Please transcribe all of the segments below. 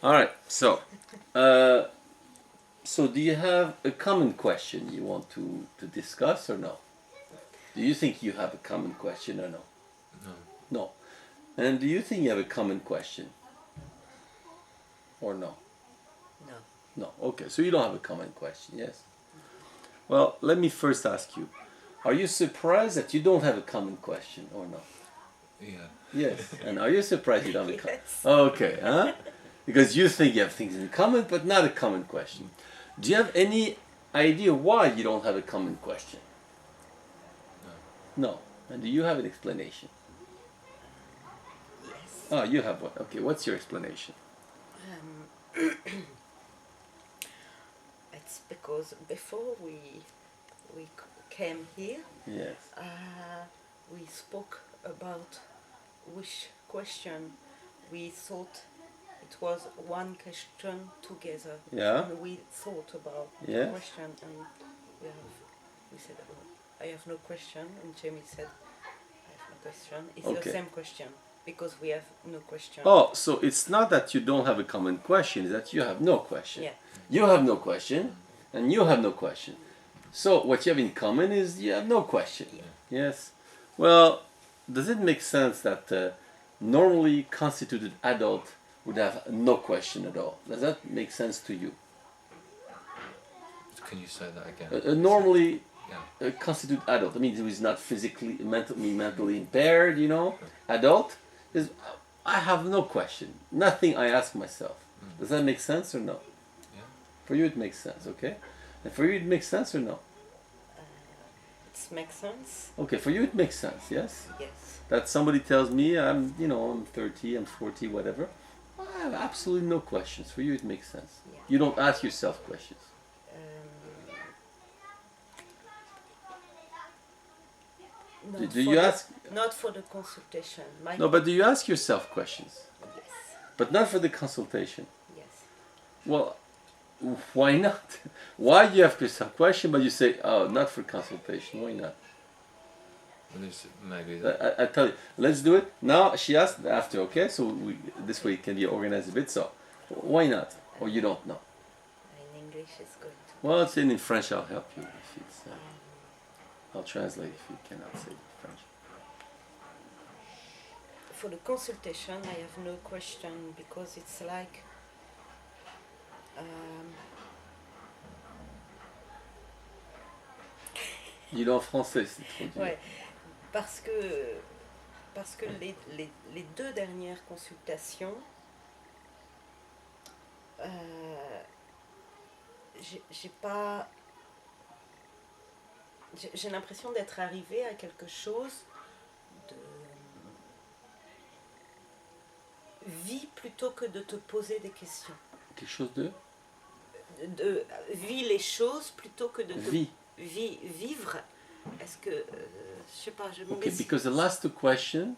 All right. So do you have a common question you want to discuss or no? Do you think you have a common question or no? No. No. And do you think you have a common question or no? No. No. Okay. So you don't have a common question. Yes. Well, let me first ask you: are you surprised that you don't have a common question or no? Yeah. Yes. And are you surprised you don't have a common? Yes. Okay. Huh? Because you think you have things in common, but not a common question. Do you have any idea why you don't have a common question? No. No. And do you have an explanation? Yes. Oh, you have one. Okay, what's your explanation? It's because before we came here, Yes. we spoke about which question we thought it was one question together. Yeah. And we thought about the Yes. question, and we said, I have no question, and Jamie said, I have no question. It's Okay. the same question because we have no question. Oh, so it's not that you don't have a common question, it's that you have no question. Yeah. You have no question, and you have no question. So what you have in common is you have no question. Yeah. Yes. Well, does it make sense that normally constituted adult would have no question at all? Does that make sense to you? Can you say that again? Normally Yeah. a constituted adult, I mean, who is not physically, mentally impaired, you know, adult, is I have no question. Nothing I ask myself. Does that make sense or no? Yeah. For you it makes sense, okay? And for you it makes sense or no? It makes sense. Okay, for you it makes sense, yes? Yes. That somebody tells me I'm 30, I'm 40, whatever. I have absolutely no questions. For you it makes sense. Yeah. You don't ask yourself questions. Not Do for you the- ask? Not for the consultation. No, but do you ask yourself questions? Yes. But not for the consultation. Yes. Well, why not? Why do you have to ask a question, but you say, oh, not for consultation? Why not? Well, there's maybe I tell you, let's do it now. She asked after, okay? So this way it can be organized a bit. So why not? Or you don't know? In English, it's going to. Well, it's in French. I'll help you if it's. I'll translate if you cannot say French. For the consultation, I have no question because it's like. Dis-le en français, c'est trop dur. Ouais, parce que les deux dernières consultations, j'ai l'impression d'être arrivée à quelque chose de vie plutôt que de te poser des questions. Quelque chose de Vis les choses plutôt que de te vie. vivre. Est-ce que je sais pas, je me Okay, laisse- because the last two questions,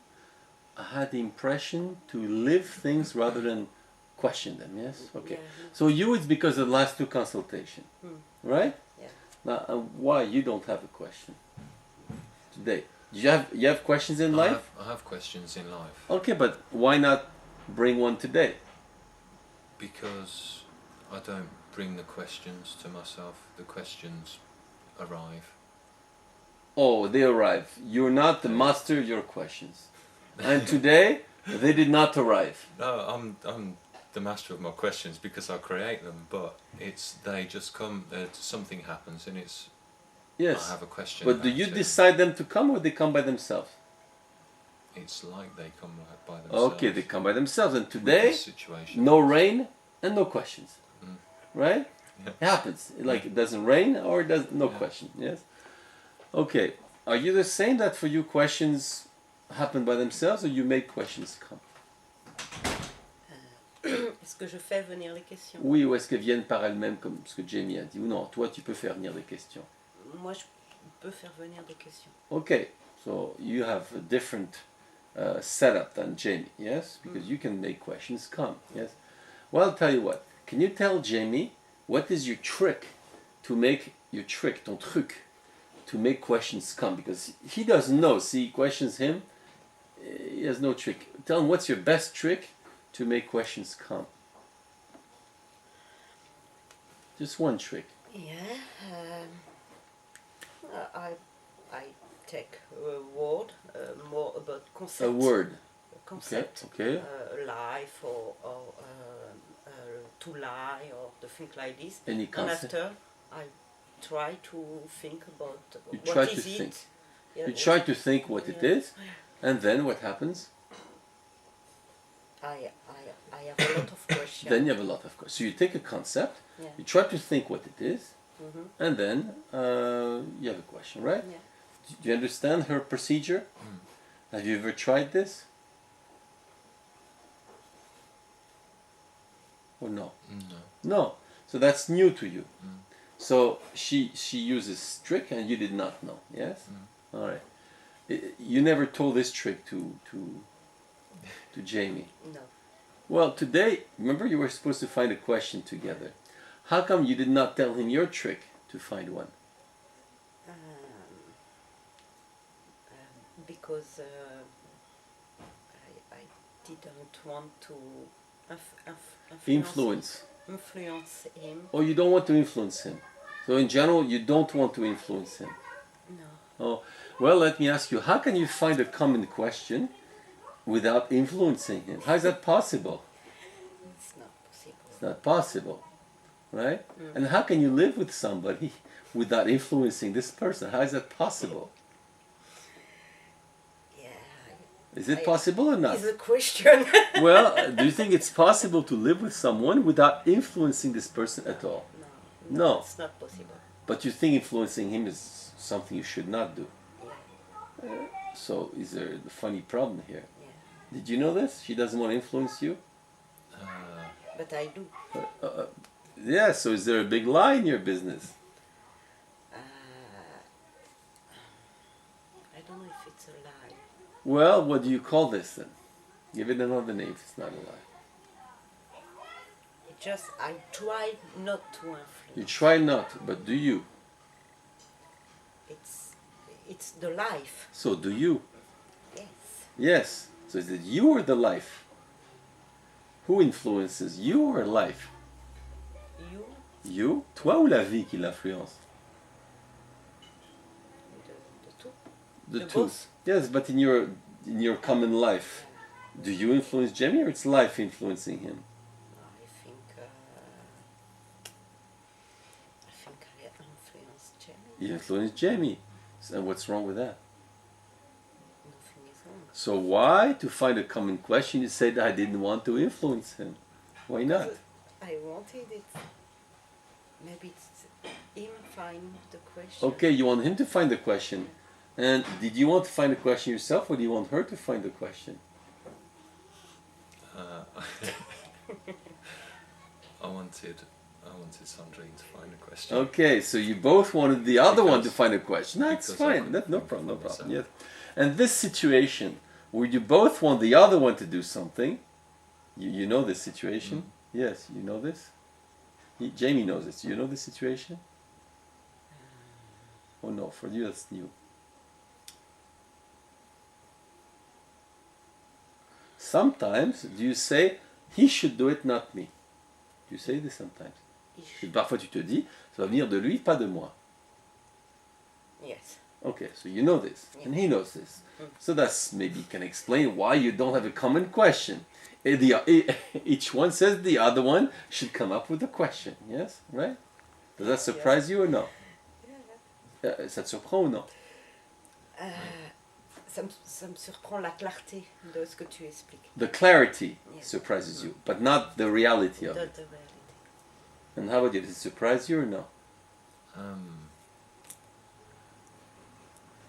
I had the impression to live things rather than question them. Yes. Okay. Yeah. So you, it's because of the last two consultation, right? Yeah. Now, why you don't have a question today? You have questions in life? I have questions in life Okay, but why not bring one today? because I don't bring the questions to myself. The questions arrive. Oh, they arrive. You're not the master of your questions, and today they did not arrive. No, I'm the master of my questions because I create them. But they just come. Something happens, and I Yes, have a question. but do about you it. decide them to come or they come by themselves? It's like they come by themselves. Okay, they come by themselves, and with today this situation. no rain and no questions, Mm. right? Yeah. It happens. Like it doesn't rain or it does no Yeah. question. Yes. Okay. Are you the same that for you questions happen by themselves or you make questions come? Est-ce que je fais venir les questions? Oui, ou est-ce qu'elles viennent par elles-mêmes comme ce que Jamie a dit ou non? Toi, tu peux faire venir des questions. Moi, je peux faire venir des questions. Okay. So you have a different setup than Jamie, yes? Because you can make questions come, yes? Well, I'll tell you what. Can you tell Jamie what is your trick to make your trick, ton truc, to make questions come? Because he doesn't know. See, questions him, he has no trick. Tell him what's your best trick to make questions come. Just one trick. Yeah. I take a word more about concept. A word. Concept. Okay. Life or to lie or the thing like this. Any And concept. after I try to think about You what try is to it. think. Yeah, You try to think what it is, and then what happens? I have a lot of questions. Then you have a lot of questions. So you take a concept, Yeah. you try to think what it is, Mhm. and then you have a question, right? Yeah. Do you understand her procedure? Have you ever tried this? Or no? No. No. So that's new to you. Mm. So she uses trick and you did not know. Yes. All right. You never told this trick to Jamie. No. Well, today, remember you were supposed to find a question together. How come you did not tell him your trick to find one? Because I didn't want to influence him. Oh, you don't want to influence him. So in general, you don't want to influence him. No. Oh, well, let me ask you, how can you find a common question without influencing him? How is that possible? It's not possible. It's not possible, right? And how can you live with somebody without influencing this person? How is that possible? Yeah. Is it possible or not? It's a question. Well, do you think it's possible to live with someone without influencing this person at all? No. It's not possible. But you think influencing him is something you should not do. Yeah. So is there a funny problem here? Yeah. Did you know this? She doesn't want to influence you? But I do. Yeah, so is there a big lie in your business? I don't know if it's a lie. Well, what do you call this then? Give it another name if it's not a lie. I try not to influence. You try not, but do you? It's the life. So do you? Yes. Yes. So is it you or the life? Who influences, you or life? You. You? Toi ou la vie qui l'influence? The two. The The two. both. Yes, but in your common life, do you influence Jamie or it's life influencing him? I think I influence Jamie. You influence Jamie. And what's wrong with that? Nothing is wrong. So why, to find a common question, you said I didn't want to influence him? Why not? I wanted it. Maybe it's him find the question. Okay, you want him to find the question. And did you want to find the question yourself or do you want her to find the question? I wanted Sandrine to find a question. Okay, so you both wanted the other one to find a question. That's because I fine. couldn't That's no think problem. No of problem. myself. Yes. And this situation where you both want the other one to do something, you know this situation? Yes, you know this? Jamie knows this. You know this situation? Oh no, for you that's new. Sometimes, do you say, he should do it, not me? You say this sometimes. Et parfois tu te dis, ça va venir de lui, pas de moi. Yes. Okay, so you know this, and he knows this. So that's maybe can explain why you don't have a common question. Each one says the other one should come up with a question. Yes, right? Does that surprise you or no? Ça te surprend ou non? Ça me surprend la clarté de ce que tu expliques. The clarity surprises you, but not the reality of it. The reality. And how about you? Does it surprise you or no?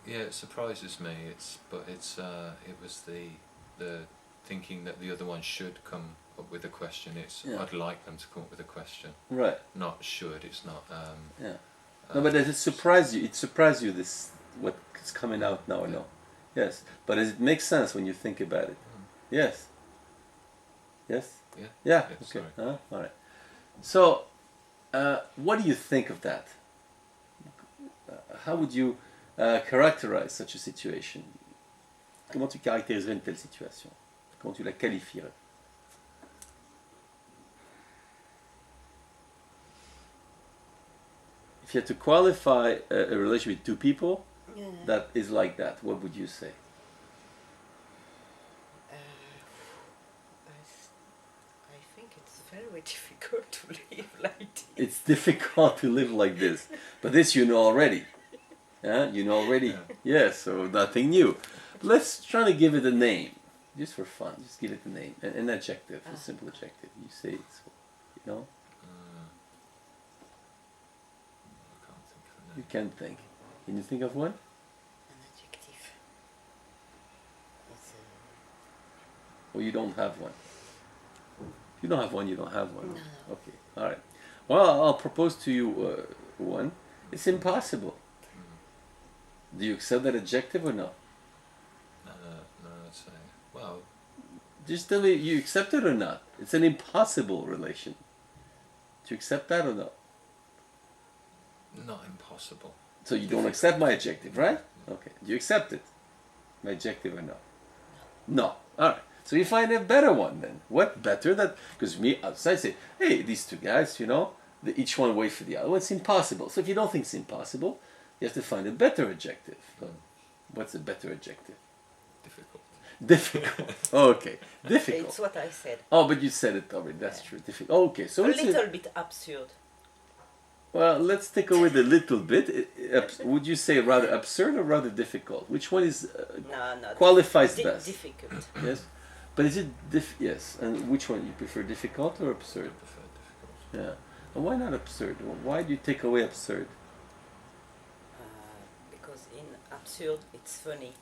Yeah, it surprises me. It was the thinking that the other one should come up with a question. I'd like them to come up with a question. Right. Not should. It's not. No, but does it surprise you? It surprises you this what's coming out now or no? Yes. But does it make sense when you think about it? Yes. Yes. Yeah. Yeah. Yeah, Okay. sorry. All right. So, what do you think of that? How would you characterize such a situation? Comment tu caractériserais une telle situation? Comment tu la qualifierais? If you had to qualify a relationship with two people Yeah. that is like that, what would you say? I think it's very difficult to live like this. It's difficult to live like this, but this you know already. Yeah, you know already. Yeah. Yes, so nothing new. Let's try to give it a name, just for fun. Just give it a name, an adjective, a simple adjective. You say it's, you know. I can't think of a name. You can think. Can you think of one? An adjective. It's Or you don't have one? If you don't have one, you don't have one. No. Okay, all right. Well, I'll propose to you one. It's impossible. Do you accept that adjective or no? No, I'd say, well, Just tell me, you accept it or not? It's an impossible relation. Do you accept that or no? not impossible. So you don't accept my adjective, right? Okay. Do you accept it? My adjective or no? No. All right. So you find a better one then. What better that? Because me outside say, hey, these two guys, you know, each one waits for the other. Well, it's impossible. So if you don't think it's impossible, you have to find a better adjective. What's a better adjective? Difficult. Difficult. Okay. Difficult. It's what I said. Oh, but you said it already. That's true. Difficult. Okay. So A it's little bit absurd. well, let's take away the little bit. Would you say rather absurd or rather difficult? Which one is No. qualifies best? Difficult. Yes, but is it yes? And which one you prefer, difficult or absurd? I prefer difficult. Yeah. And why not absurd? Why do you take away absurd? Because in absurd, it's funny.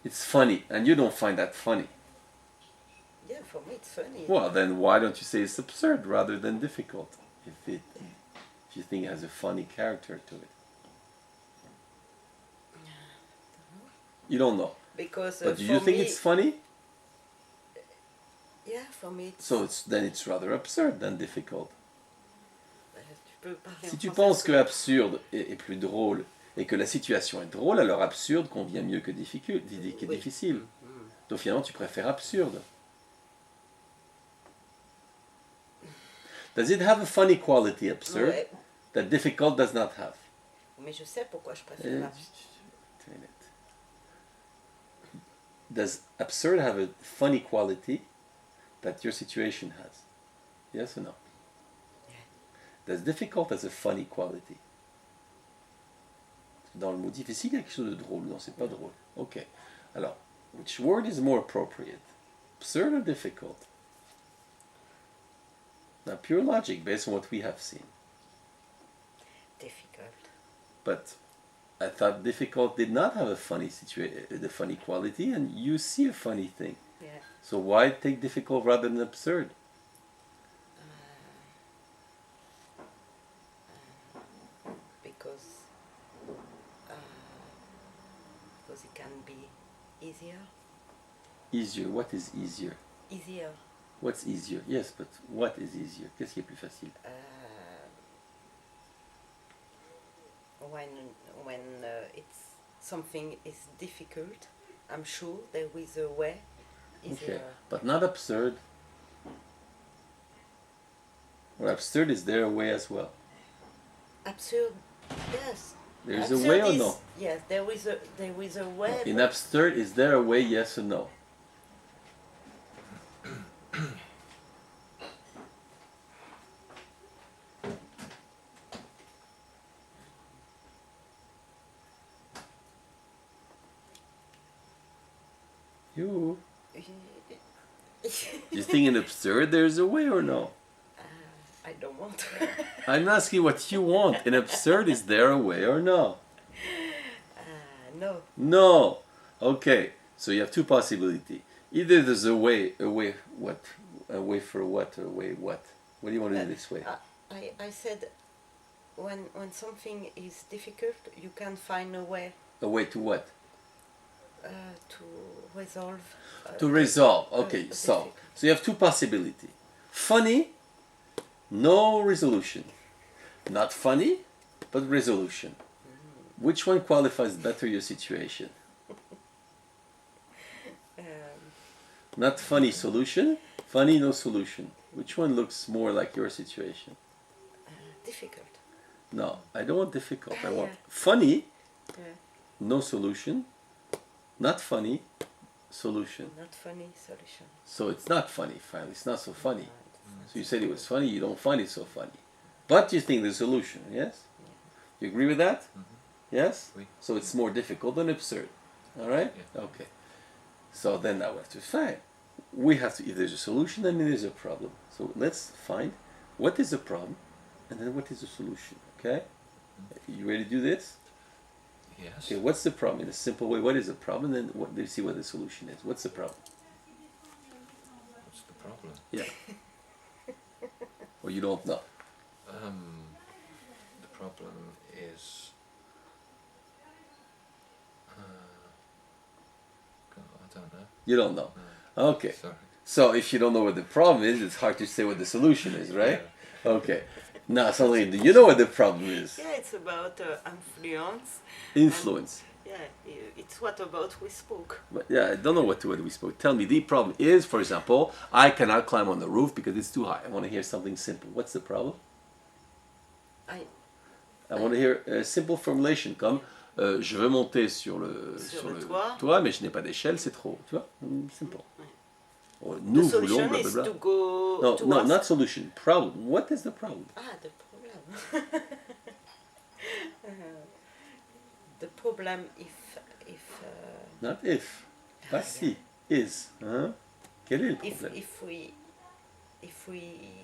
It's funny, and you don't find that funny. Yeah, for me it's funny. Well, then why don't you say it's absurd rather than difficult? If you think it has a funny character to it. You don't know. Because But do for you think me, it's funny? Yeah, for me it's... So it's rather absurd than difficult. Tu peux parler Si en tu français penses que aussi. absurde est plus drôle et que la situation est drôle, alors absurde convient mieux que difficile. Donc finalement, tu préfères absurde. Does it have a funny quality, absurd, Ouais. that difficult does not have? Mais je sais pourquoi je Eh, préfère la... Does absurd have a funny quality that your situation has? Yes or no? Does difficult has a funny quality? Dans le mot difficile, il y a quelque chose de drôle. Non, c'est pas drôle. Ok. Alors, which word is more appropriate? Absurd or difficult? Now, pure logic based on what we have seen. Difficult. But I thought difficult did not have a funny the funny quality, and you see a funny thing. Yeah. So why take difficult rather than absurd? Because it can be easier. Easier. What is easier? Easier. What's easier? Yes, but what is easier? Qu'est-ce qui est plus facile? When it's something is difficult, I'm sure there is a way easier. Okay, but not absurd. Well, absurd is there a way as well. Absurd, yes. There's Absurd a way or is, no? Yes, there is a way. In absurd, is there a way? Yes or no? You. You think in absurd there's a way or no? I don't want to. I'm asking what you want. In absurd, is there a way or no? No. No. Okay. So you have two possibilities. Either there's a way what? A way for what? A way what? What do you want to do this way? I said when something is difficult, you can find a way A way to what? to resolve. To resolve. Okay, so difficult. you have two possibilities. Funny, no resolution. Not funny, but resolution. Which one qualifies better your situation? Not funny solution, funny no solution. Which one looks more like your situation? Difficult. No, I don't want difficult. I want Yeah. funny, Yeah. no solution. Not funny, solution. Not funny solution. So it's not funny, finally. It's not so funny. No, it's So you not said it funny. was funny, you don't find it so funny. But you think the solution, yes? You agree with that? Yes? Oui. So it's more difficult than absurd. Alright? Yeah. Okay. So then now we have to find. We have to, if there's a solution, then there's a problem. So let's find what is the problem and then what is the solution. Okay? You ready to do this? Yes. Okay, what's the problem? In a simple way, what is the problem? And then let's see what the solution is. What's the problem? What's the problem? Yeah. Or you don't know. The problem is. God, I don't know. You don't know. No, Okay. sorry. So if you don't know what the problem is, it's hard to say what the solution is, right? Okay. Now, suddenly, do you know what the problem is? Yeah, it's about influence. Influence. Yeah, it's what about we spoke. But yeah, I don't know what we spoke. Tell me, the problem is, for example, I cannot climb on the roof because it's too high. I want to hear something simple. What's the problem? I want to hear a simple formulation comme je veux monter sur le toit, mais je n'ai pas d'échelle, c'est trop. Tu vois? Simple. Or, nous the voulons, solution is blablabla. to go No, to no, ask. not solution. Problem. What is the problem? Ah, the problem. The problem if Not if. Pas si. Is. Hein? Quel est le problème? if we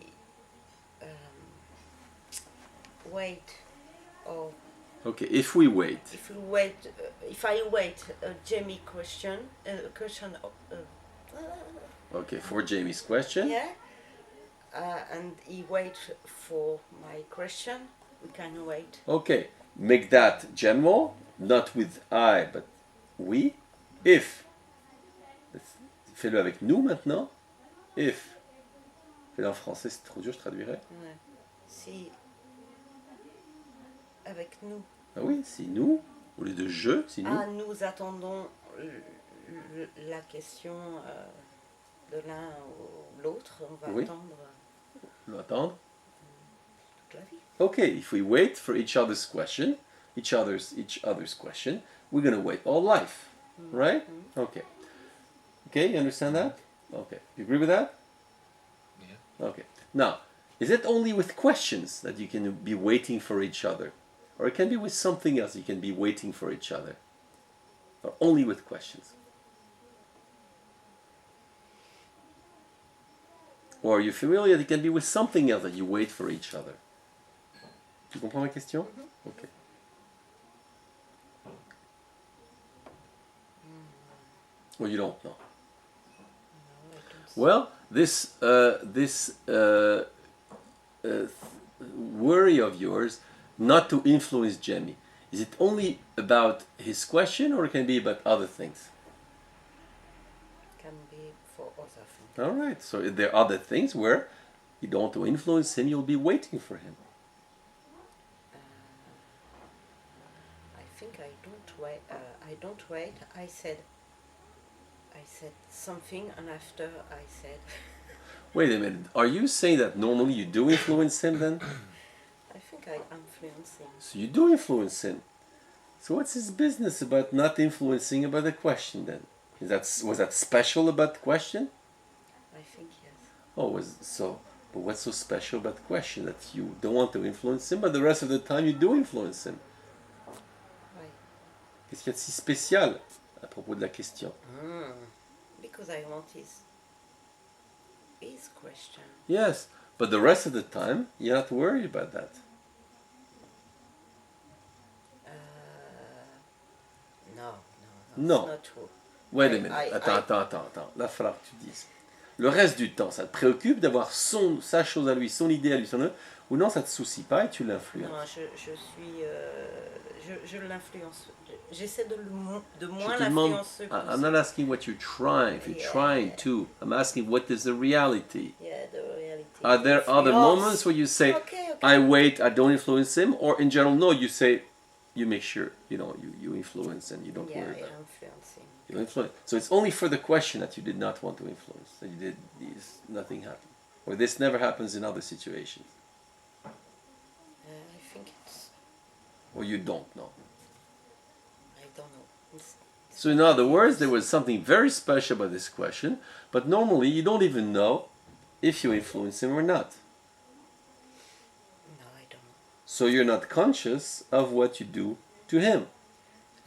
wait or Okay, if we wait. if I wait a Jamie question Okay, for Jamie's question. yeah and he wait for my question, we can wait. Okay, make that general, not with I, but we. If. Fais-le avec nous maintenant. If. Fais-le en français, c'est trop dur, je traduirais. Ouais. Si avec nous. Ah oui, si nous, au lieu de je, si nous. Ah, nous attendons la question de l'un ou l'autre, on va Oui. attendre On va attendre. toute la vie. Okay, if we wait for each other's question, each other's question, we're gonna wait all life, right? Okay. Okay, you understand that? Okay. You agree with that? Yeah. Okay. Now, is it only with questions that you can be waiting for each other? Or it can be with something else you can be waiting for each other? Or only with questions? Or are you familiar that it can be with something else that you wait for each other? Tu comprends ma question? Okay. Well, you don't know. No, I don't see. Well, this worry of yours not to influence Jamie, is it only about his question or it can be about other things? Can be for other things. All right, so if there are other things where you don't want to influence him, you'll be waiting for him. I think I don't wait. I don't wait. I said something, and after I said. Wait a minute, are you saying that normally you do influence him then? I think I influence him. So you do influence him. So what's his business about not influencing about the question then? Was that special about the question? I think yes. Oh, but what's so special about the question that you don't want to influence him, but the rest of the time you do influence him? Why? Qu'est-ce qu'il y a de si spécial à propos de la question? Because I want his question. Yes, but the rest of the time you're not worried about that. No, No. it's not true. Wait a minute. Attends. Là, il va falloir que tu dises. Le reste du temps, ça te préoccupe d'avoir sa chose à lui, son idée à lui, ou non, ça te soucie pas et tu l'influences? Non, je l'influence. J'essaie de moins Je te demande, l'influencer. I'm not asking what you're trying, if you're trying to. I'm asking what is the reality. Yeah, the reality. Are there other Influence. moments where you say, Okay. I wait, I don't influence him, or in general, no, you say, you make sure, you influence and you don't Yeah, worry I about it. influence him. You influence. So it's only for the question that you did not want to influence, that you did nothing happened. Or this never happens in other situations. I think it's or you don't know? I don't know. So in other words, there was something very special about this question, but normally you don't even know if you influence him or not. No, I don't know. So you're not conscious of what you do to him.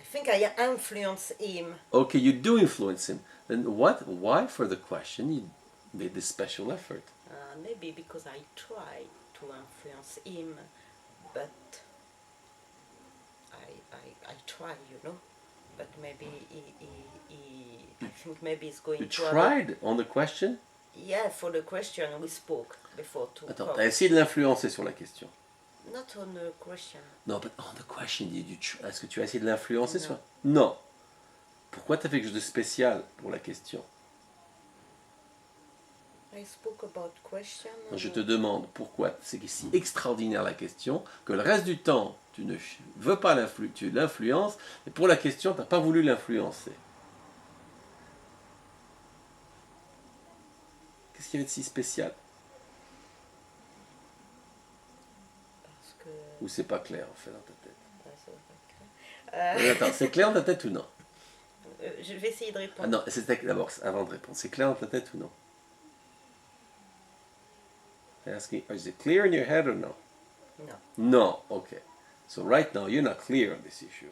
I think I influence him. Okay, you do influence him. Then why for the question you made this special effort? Maybe because I try to influence him, but I try, you know. But maybe I think maybe he's going You to... tried on the question? Yeah, for the question we spoke before to Attends, come. t'as essayé de l'influencer sur la question. Not on the question. Non, but on the question, est-ce que tu as essayé de l'influencer Non. sur... Non. Pourquoi t'as fait quelque chose de spécial pour la question? I spoke about question. Je te demande pourquoi c'est si extraordinaire la question que le reste du temps tu ne veux pas tu l'influences et pour la question tu n'as pas voulu l'influencer. Qu'est-ce qu'il y avait de si spécial? Parce que... Ou c'est pas clair en fait dans ta tête? Ouais, Attends, c'est clair dans ta tête ou non? je vais essayer de répondre. Ah non, c'était d'abord avant de répondre. C'est clair dans ta tête ou non? Asking, is it clear in your head or no? No. No, okay. So right now you're not clear on this issue.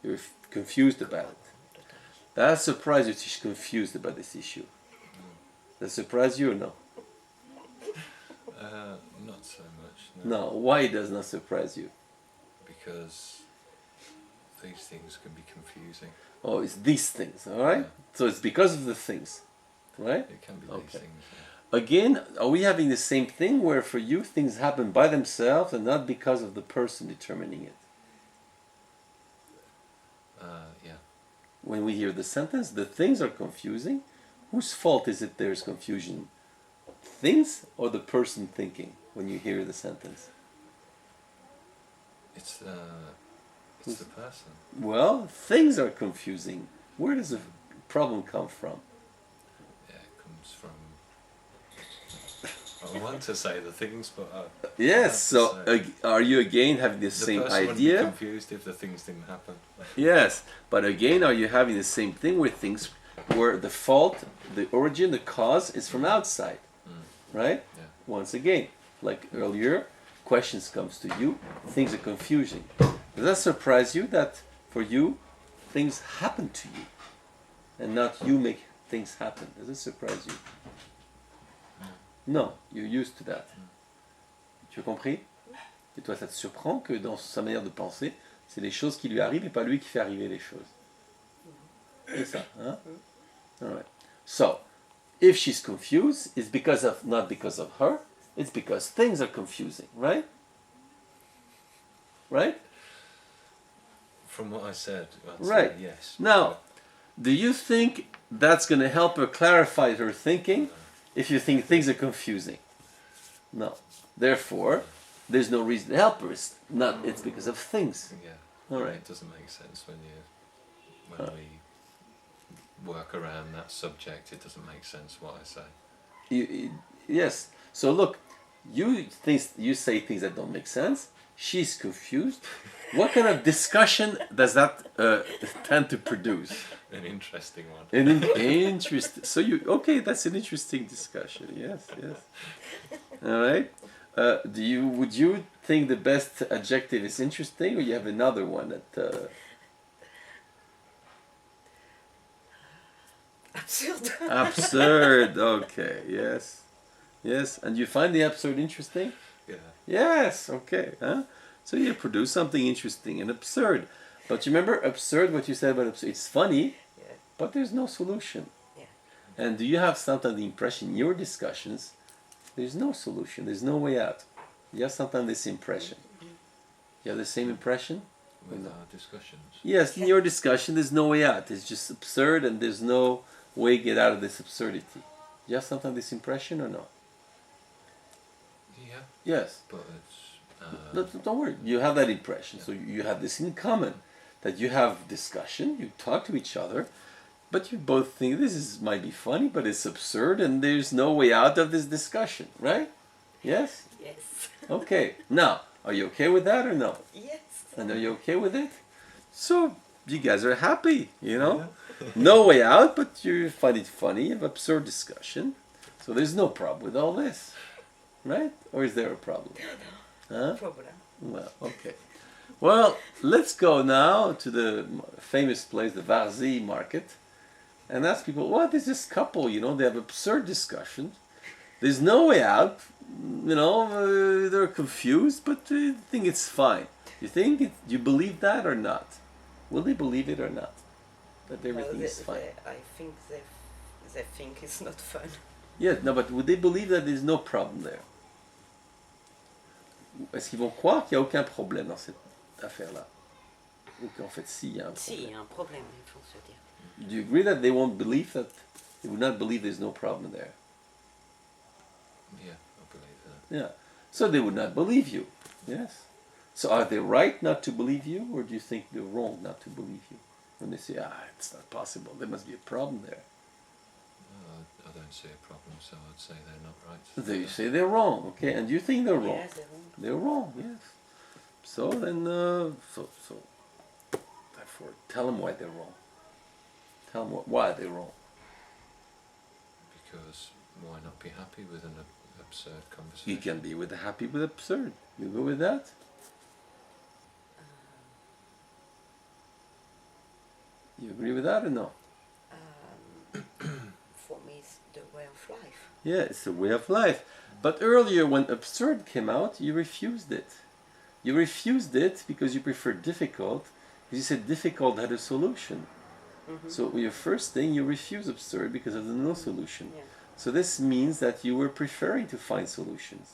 You're confused about it. That surprised you she's confused about this issue. That surprised you or no? Not so much. No. No, why it does not surprise you? Because these things can be confusing. Oh, it's these things, alright? Yeah. So it's because of the things, right? It can be Okay. these things. Yeah. Again, are we having the same thing where for you things happen by themselves and not because of the person determining it? Yeah. When we hear the sentence, the things are confusing. Whose fault is it there's confusion? Things or the person thinking when you hear the sentence? It's the person. Well, things are confusing. Where does the problem come from? Yeah, it comes from... I want to say the things, but yes, so are you again having the same person idea? would be confused if the things didn't happen. Yes, but again, are you having the same thing where things, where the fault, the origin, the cause is from outside, right? Yeah. Once again, like earlier, questions comes to you, things are confusing. Does that surprise you that for you, things happen to you, and not you make things happen? Does it surprise you? Non, you're used to that. Tu as compris? Et toi, ça te surprend que dans sa manière de penser, c'est les choses qui lui arrivent et pas lui qui fait arriver les choses. C'est ça, hein? All right. So, if she's confused, it's because of not because of her, it's because things are confusing, right? Right? From what I said, I'd Right. say yes. Now, do you think that's going to help her clarify her thinking if you think things are confusing? No. Therefore, there's no reason to help her. It's because of things. Yeah. All right. It doesn't make sense when we work around that subject. It doesn't make sense what I say. Yes. So look, you say things that don't make sense. She's confused. What kind of discussion does that tend to produce? An interesting one. Interesting. So that's an interesting discussion. Yes, yes. All right. Would you think the best adjective is interesting, or you have another one that? Absurd. Absurd. Okay. Yes. Yes. And you find the absurd interesting? Yeah. Yes. Okay. Huh? So you produce something interesting and absurd. But you remember absurd? What you said about absurd? It's funny, Yeah. but there's no solution. Yeah. And do you have sometimes the impression in your discussions, there's no solution, there's no way out? You have sometimes this impression. You have the same impression? With our discussions. Yes, in your discussion, there's no way out. It's just absurd, and there's no way to get out of this absurdity. You have sometimes this impression or no? Yeah. Yes. But it's. Don't worry. You have that impression. So you have this in common, that you have discussion, you talk to each other, but you both think might be funny, but it's absurd, and there's no way out of this discussion, right? Yes? Yes. Okay. Now, Are you okay with that or no? Yes. And are you okay with it? So you guys are happy, you know? Yeah. No way out, but you find it funny, you have absurd discussion. So there's no problem with all this, right? Or is there a problem? Huh? Problem. Well, okay. Well, let's go now to the famous place, the Varzy market, and ask people, what is this couple, you know, they have absurd discussions. There's no way out, you know, they're confused, but they think it's fine. You believe that or not? Will they believe it or not? That everything is fine? I think they think it's not fun. Yeah, no, but would they believe that there's no problem there? Est-ce qu'ils vont croire qu'il n'y a aucun problème dans cette affaire-là? Ou qu'en fait, si, il y a un problème. Si, il y a un problème, il faut se dire. Do you agree that they would not believe there's no problem there? Yeah, I believe that. Yeah. So they would not believe you. Yes. So are they right not to believe you, or do you think they're wrong not to believe you? When they say, it's not possible, there must be a problem there. I don't see a problem, so I'd say they're not right. So you say they're wrong, okay? And you think they're wrong? Yes, they're wrong. They're wrong, yes. So then, therefore, tell them why they're wrong. Tell them why they're wrong. Because why not be happy with an absurd conversation? You can be happy with absurd. You go with that? You agree with that or no? For me, it's the way of life. Yeah, it's a way of life. But earlier, when absurd came out, you refused it. You refused it because you preferred difficult, because you said difficult had a solution. Mm-hmm. So your first thing, you refuse absurd because of the no solution. Yeah. So this means that you were preferring to find solutions.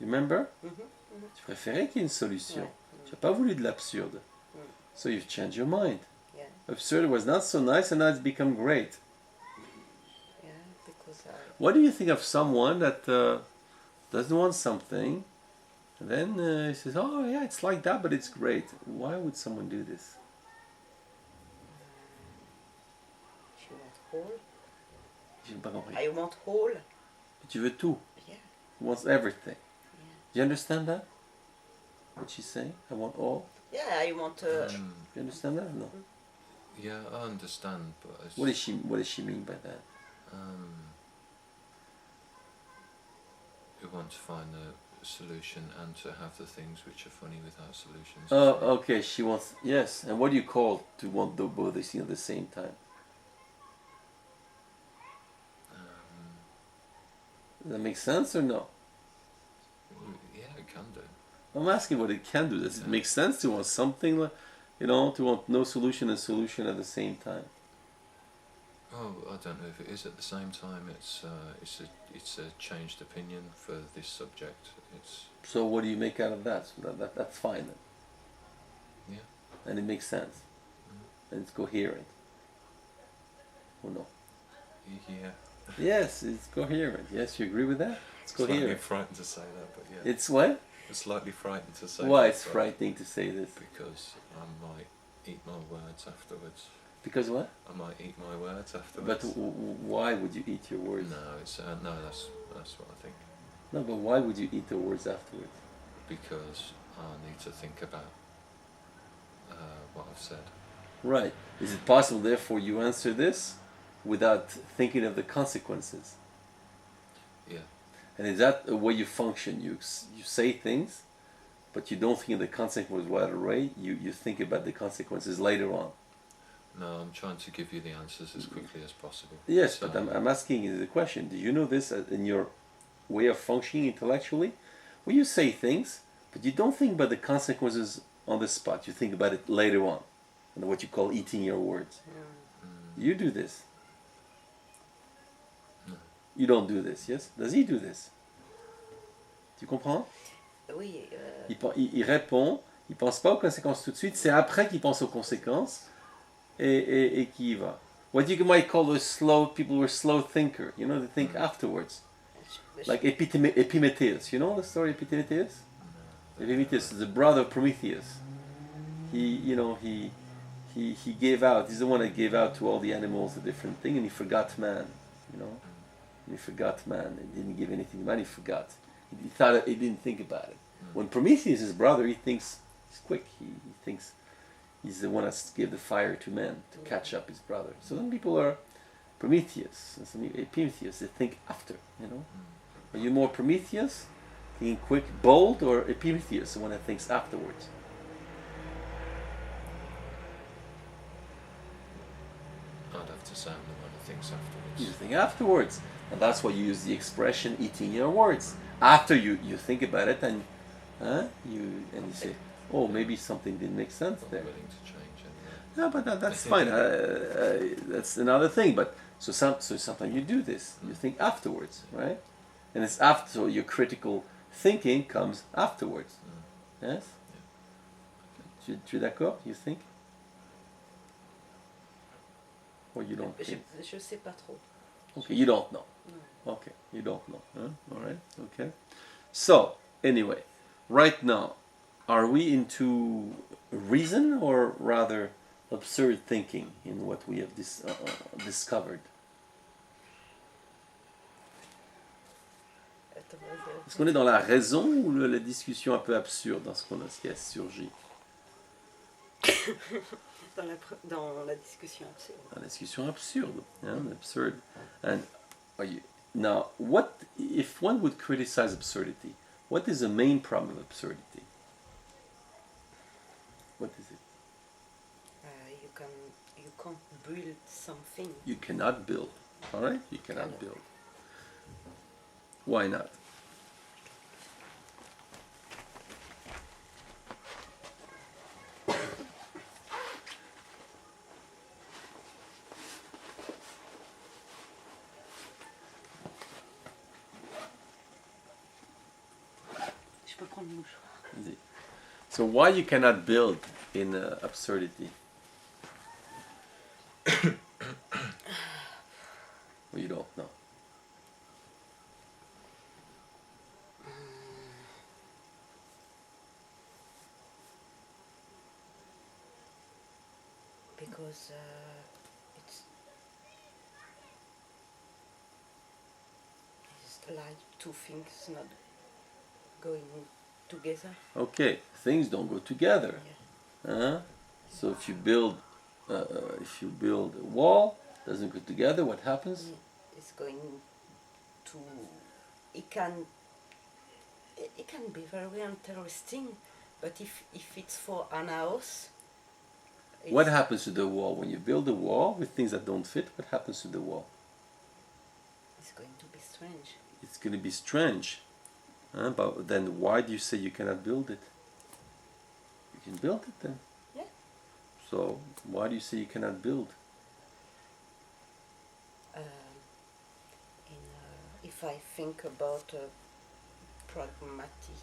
You remember? Mm-hmm. Mm-hmm. Tu préférais qu'il y ait une solution. Ouais. Tu n'as pas voulu de l'absurde. So you've changed your mind. Yeah. Absurd was not so nice and now it's become great. Yeah, because What do you think of someone that doesn't want something, and then he says, oh yeah, it's like that, but it's great. Why would someone do this? she wants whole. J'ai pas compris. I want whole. Tu veux tout. Yeah. He wants everything. Yeah. Do you understand that? What she's saying? I want all. Yeah, I want. Do you understand that or no? Yeah, I understand, but it's, What does she mean by that? we want to find a solution and to have the things which are funny without solutions. Oh, okay. She wants, yes. And what do you call to want both these things at the same time? Does that make sense or no? Yeah, it can do. I'm asking what it can do. Does it make sense to want something, like, you know, to want no solution and solution at the same time? Oh, I don't know if it is at the same time. It's a changed opinion for this subject. It's So what do you make out of that? So that's fine then. yeah. And it makes sense. And it's coherent. Or no? Yeah. Yes, it's coherent. Yes, you agree with that? It's Slightly coherent. frightened to say that, but yeah. It's what? I'm slightly frightened to say Why that, it's but frightening to say this? because I might eat my words afterwards. Because what? I might eat my words But afterwards. why would you eat your words? No, it's no. That's what I think. No, but why would you eat the words afterwards? Because I need to think about what I've said. Right. Is it possible, therefore, you answer this without thinking of the consequences? Yeah. And is that the way you function? You say things, but you don't think of the consequences right away. You think about the consequences later on. No, I'm trying to give you the answers as quickly as possible. Yes, So- but I'm asking you the question. Do you know this in your way of functioning intellectually? Well, you say things, but you don't think about the consequences on the spot. You think about it later on. And what you call eating your words. You do this. No. You don't do this, yes? Does he do this? Tu comprends? Oui. Il répond, il pense pas aux conséquences tout de suite, c'est après qu'il pense aux conséquences et qu'il y va. What you might call those slow, people who are slow thinker, you know, they think afterwards. Like Epimetheus, you know the story of Epimetheus? Epimetheus is the brother of Prometheus. He gave out, he's the one that gave out to all the animals a different thing, and he forgot man, you know? And he forgot man, and didn't give anything to man, he forgot. He thought he didn't think about it. When Prometheus, his brother, he thinks he's quick. He thinks he's the one that gave the fire to men to catch up his brother. So some people are Prometheus, and some Epimetheus. They think after. You know, are you more Prometheus, thinking quick, bold, or Epimetheus, the one that thinks afterwards? I'd have to say I'm the one who thinks afterwards. You think afterwards, and that's why you use the expression "eating your words." After you think about it, and you say, "Oh, maybe something didn't make sense there." I'm willing to change anyway. No, but that's fine. That's another thing. But so sometimes you do this. You think afterwards, right? And it's after. So your critical thinking comes afterwards. Yes. Yeah. Tu es d'accord? You think? Or you don't think? Je sais pas trop. Okay, you don't know. No. Okay, you don't know. Huh? All right. Okay. So anyway, right now, are we into reason or rather absurd thinking in what we have discovered? Est-ce qu'on est dans la raison ou la discussion un peu absurde dans ce qui a surgi? Dans la discussion absurde. Dans la discussion absurde, absurd. And now, what if one would criticize absurdity? What is the main problem of absurdity? What is it? You can't build something. You cannot build. All right, you cannot build. Why not? So why you cannot build in absurdity? Well, you don't know. Because it's like two things not going together. Okay, things don't go together. Yeah. So if you build a wall, doesn't go together. What happens? It's going to. It can be very interesting, but if it's for an house. What happens to the wall when you build a wall with things that don't fit? What happens to the wall? It's going to be strange. It's going to be strange. But then why do you say you cannot build it? You can build it then. Yeah. So why do you say you cannot build? If I think about pragmatic,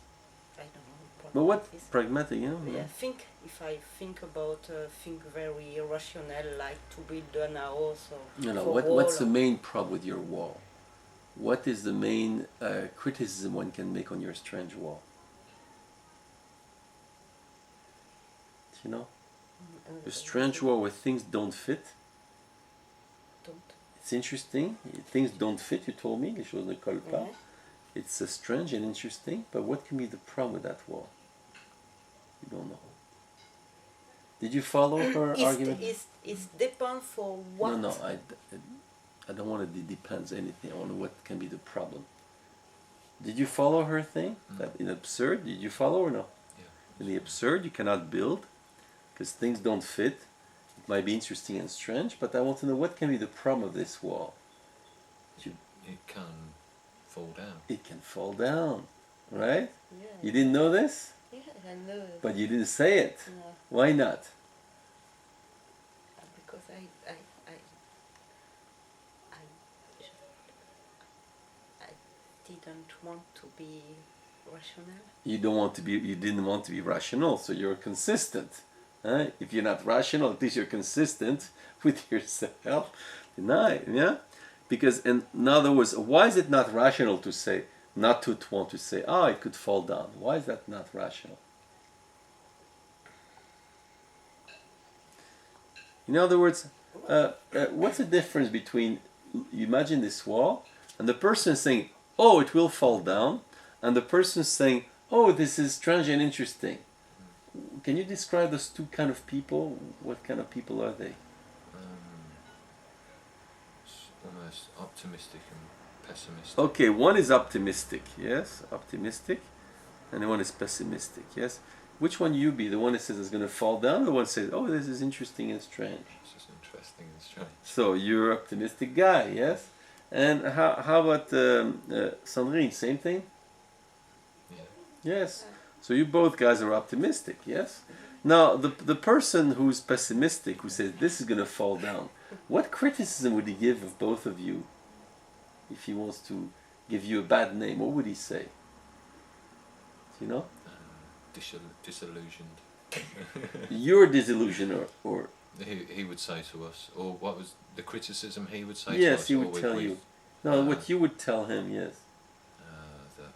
I don't know. But what pragmatic? Yeah. If I think about think very rational, like to build an house or What's the main problem with your wall? What is the main criticism one can make on your strange wall? Do you know? A strange wall where things don't fit. It's interesting. Things don't fit. You told me les choses ne collent pas. Yeah. It's strange and interesting. But what can be the problem with that wall? You don't know. Did you follow her argument? It depends for what. No, I don't want to depends anything. I want to know what can be the problem. Did you follow her thing? That in absurd, did you follow or no? Yeah. In the absurd, you cannot build because things don't fit. It might be interesting and strange, but I want to know what can be the problem of this wall. It can fall down. It can fall down, right? Yeah. You didn't know this? Yeah, I know. But you didn't say it. No. Why not? Because I didn't want to be rational. You didn't want to be rational, so you're consistent. If you're not rational, at least you're consistent with yourself. Deny, yeah? Because in other words, why is it not rational to say, not to want to say, it could fall down? Why is that not rational? In other words, what's the difference between, you imagine this wall, and the person is saying, it will fall down, and the person saying, "Oh, this is strange and interesting." Can you describe those two kind of people? What kind of people are they? Almost optimistic and pessimistic. Okay, one is optimistic, yes, optimistic, and the one is pessimistic, yes. Which one you be? The one that says it's going to fall down, or the one that says, "Oh, this is interesting and strange"? This is interesting and strange. So you're an optimistic guy, yes. And how about Sandrine? Same thing. Yeah. Yes. So you both guys are optimistic, yes? Now, the person who's pessimistic, who says this is going to fall down, what criticism would he give of both of you? If he wants to give you a bad name, what would he say? Do you know? Disillusioned. You're disillusioned, or He would say to us, or what was the criticism he would say to us? yes, he would tell you. No, what you would tell him, yes. That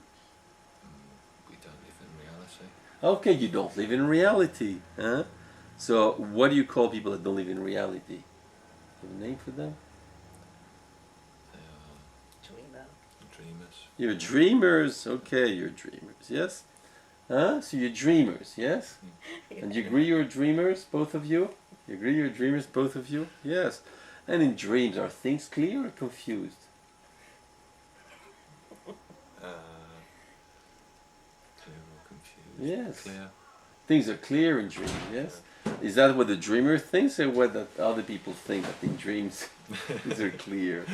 we don't live in reality. Okay, you don't live in reality, huh? So what do you call people that don't live in reality? You have a name for them? They are Dreamer. dreamers. You're dreamers. Okay, you're dreamers, yes? Huh? So you're dreamers, yes? And you agree you're dreamers, both of you? You agree you're dreamers, both of you? Yes. And in dreams, are things clear or confused? Clear or confused? Yes. Clear. Things are clear in dreams, yes? Is that what the dreamer thinks, or what that other people think, that in dreams things are clear?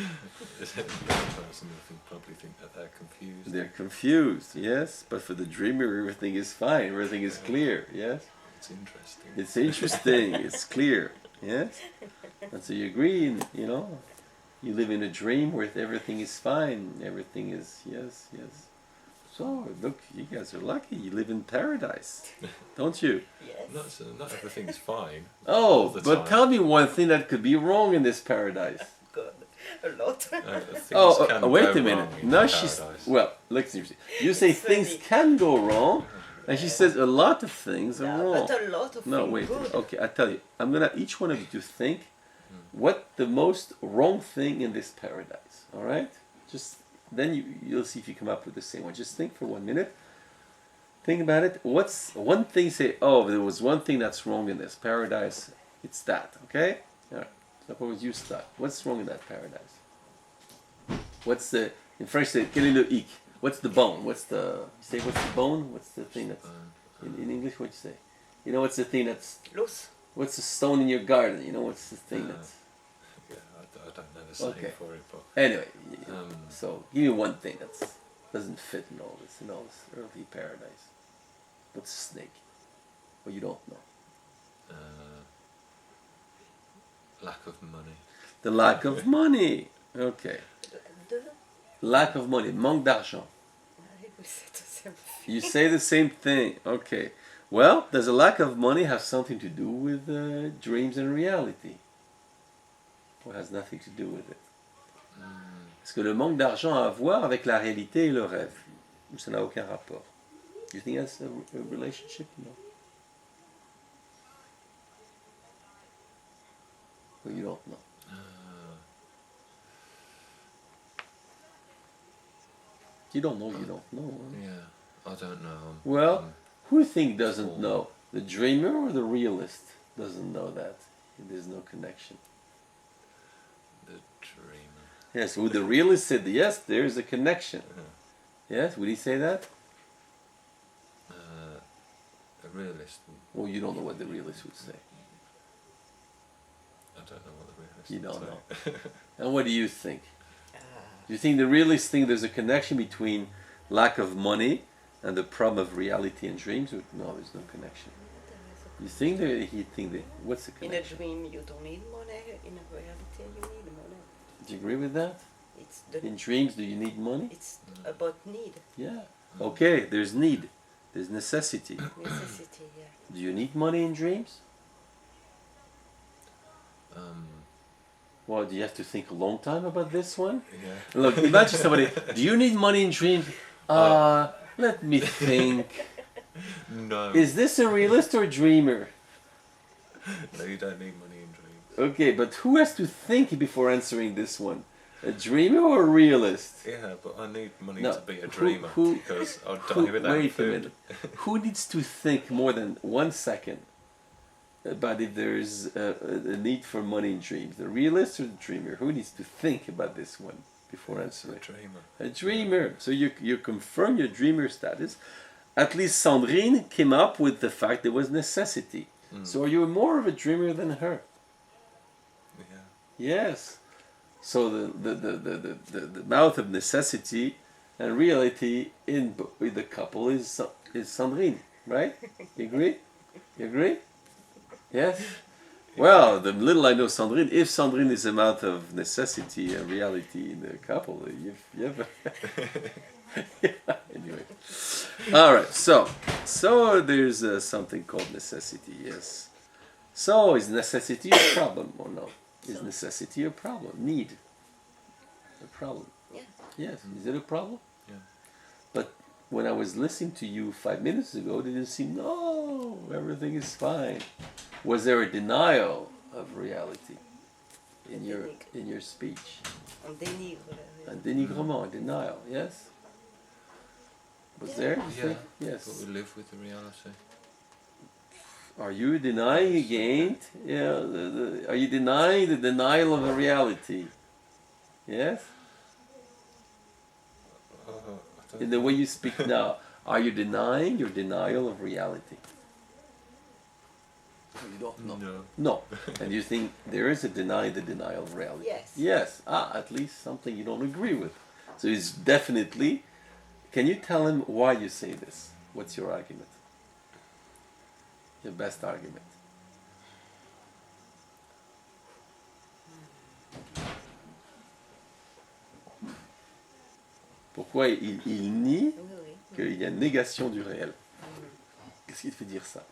The person will probably think that they're confused. They're confused, yes? But for the dreamer, everything is fine, everything is clear, yes? It's interesting. It's interesting, it's clear, yes? And so you agree, you know, you live in a dream where everything is fine, everything is, yes, yes. So, look, you guys are lucky, you live in paradise, don't you? Yes. Not everything's fine. Oh, all the but time. tell me one thing that could be wrong in this paradise. God, a lot. Things Oh, can wait go a minute. wrong in No, she's paradise. well. Look, seriously. You say It's things funny. can go wrong, and she says a lot of things are No, wrong. but a lot of No, things wait. good. Okay, I tell you. I'm gonna each one of you to think what the most wrong thing in this paradise. All right? Just then you'll see if you come up with the same one. Just think for 1 minute. Think about it. What's one thing? Say, oh, there was one thing that's wrong in this paradise. It's that. Okay? All right. Suppose you start. What's wrong in that paradise? What's the in French? Say, quel est le hic? What's the bone? What's the you say? What's the bone? What's the thing that's in English? What you say? You know what's the thing that's Los. what's the stone in your garden? You know what's the thing that's Yeah, I don't know the saying Okay. for it, but anyway. Um, So give me one thing that doesn't fit in all this earthly paradise. What's a snake? Well, you don't know. lack of money. The lack of money. Okay. De. Lack of money. Manque d'argent. I will say the same thing. You say the same thing. Okay. Well, does a lack of money have something to do with dreams and reality? Or has nothing to do with it? Est-ce que le manque d'argent a à voir avec la réalité et le rêve? Ou ça n'a aucun rapport? You think that's a relationship? No. Well, you don't know. You don't know, you don't know. Huh? Yeah, I don't know. Well, who do you think doesn't Cool. know? The dreamer or the realist doesn't know that? There's no connection. The dreamer. Yes, would the realist said yes, there's a connection. Yes, would he say that? A realist. Well, you don't know what the realist would say. I don't know what the realist. You would don't say. know. And what do you think? Do you think the realists think there's a connection between lack of money and the problem of reality and dreams? Or no, there's no connection. You think that he think that what's the In a connection? dream, you don't need money. In a reality, you need money. Do you agree with that? It's the. In dreams, do you need money? It's about need, Yeah. Okay, there's need. There's necessity. necessity. Yeah. Do you need money in dreams? Well, do you have to think a long time about this one? Yeah. Look, imagine somebody, do you need money in dreams? Let me think. No. Is this a realist or a dreamer? No, you don't need money in dreams. Okay, but who has to think before answering this one? A dreamer or a realist? Yeah, but I need money No, to be a dreamer because I'll die without wait food. a minute. Who needs to think more than 1 second about if there's a need for money in dreams? The realist or the dreamer? Who needs to think about this one before answering? A dreamer. A dreamer. So you confirm your dreamer status. At least Sandrine came up with the fact there was necessity. So are you more of a dreamer than her? Yeah. Yes. So the mouth of necessity and reality in the couple is Sandrine, right? You agree? You agree? Yes? Well, the little I know Sandrine, if Sandrine is a mouth of necessity and reality in the couple, you've anyway. All right, so there's something called necessity, yes. So is necessity a problem or no? Is necessity a problem? Need? A problem? Yeah. Yes. Is it a problem? Yeah. But when I was listening to you 5 minutes ago, did it seem, no, everything is fine? Was there a denial of reality in your speech? Un dénigre. Un dénigrement, a denial, yes? Was there? You Yeah. think? Yes. But we live with the reality. Are you denying again? Yeah. Are you denying the denial of a reality? Yes. In the way you speak now, are you denying your denial of reality? You don't know. No. No. And you think there is a the denial of reality? Yes. Yes. At least something you don't agree with. So it's definitely. Can you tell him why you say this? What's your argument? Your best argument. Pourquoi il nie qu'il y a une négation du réel? Qu'est-ce qui te fait dire ça?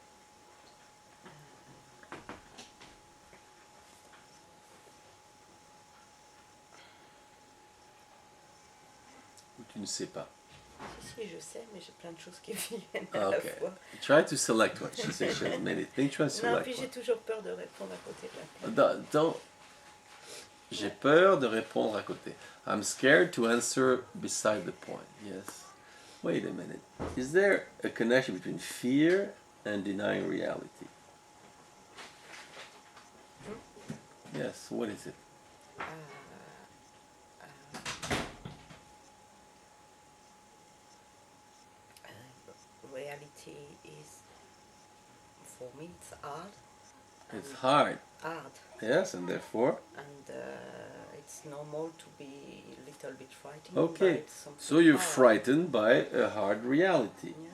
Ou tu ne sais pas? Si, je sais, mais j'ai plein de choses qui viennent à la fois. Try to select one. She said she has many things. Try to select Non, puis j'ai toujours peur de répondre à côté de la plaque. J'ai peur de répondre à côté. I'm scared to answer beside the point. Yes. Wait a minute. Is there a connection between fear and denying reality? Yes. What is it? Reality is, for me, it's hard. It's hard. Hard. Yes, and therefore. And it's normal to be a little bit frightened. Okay. By something So you're hard. frightened by a hard reality, Yeah.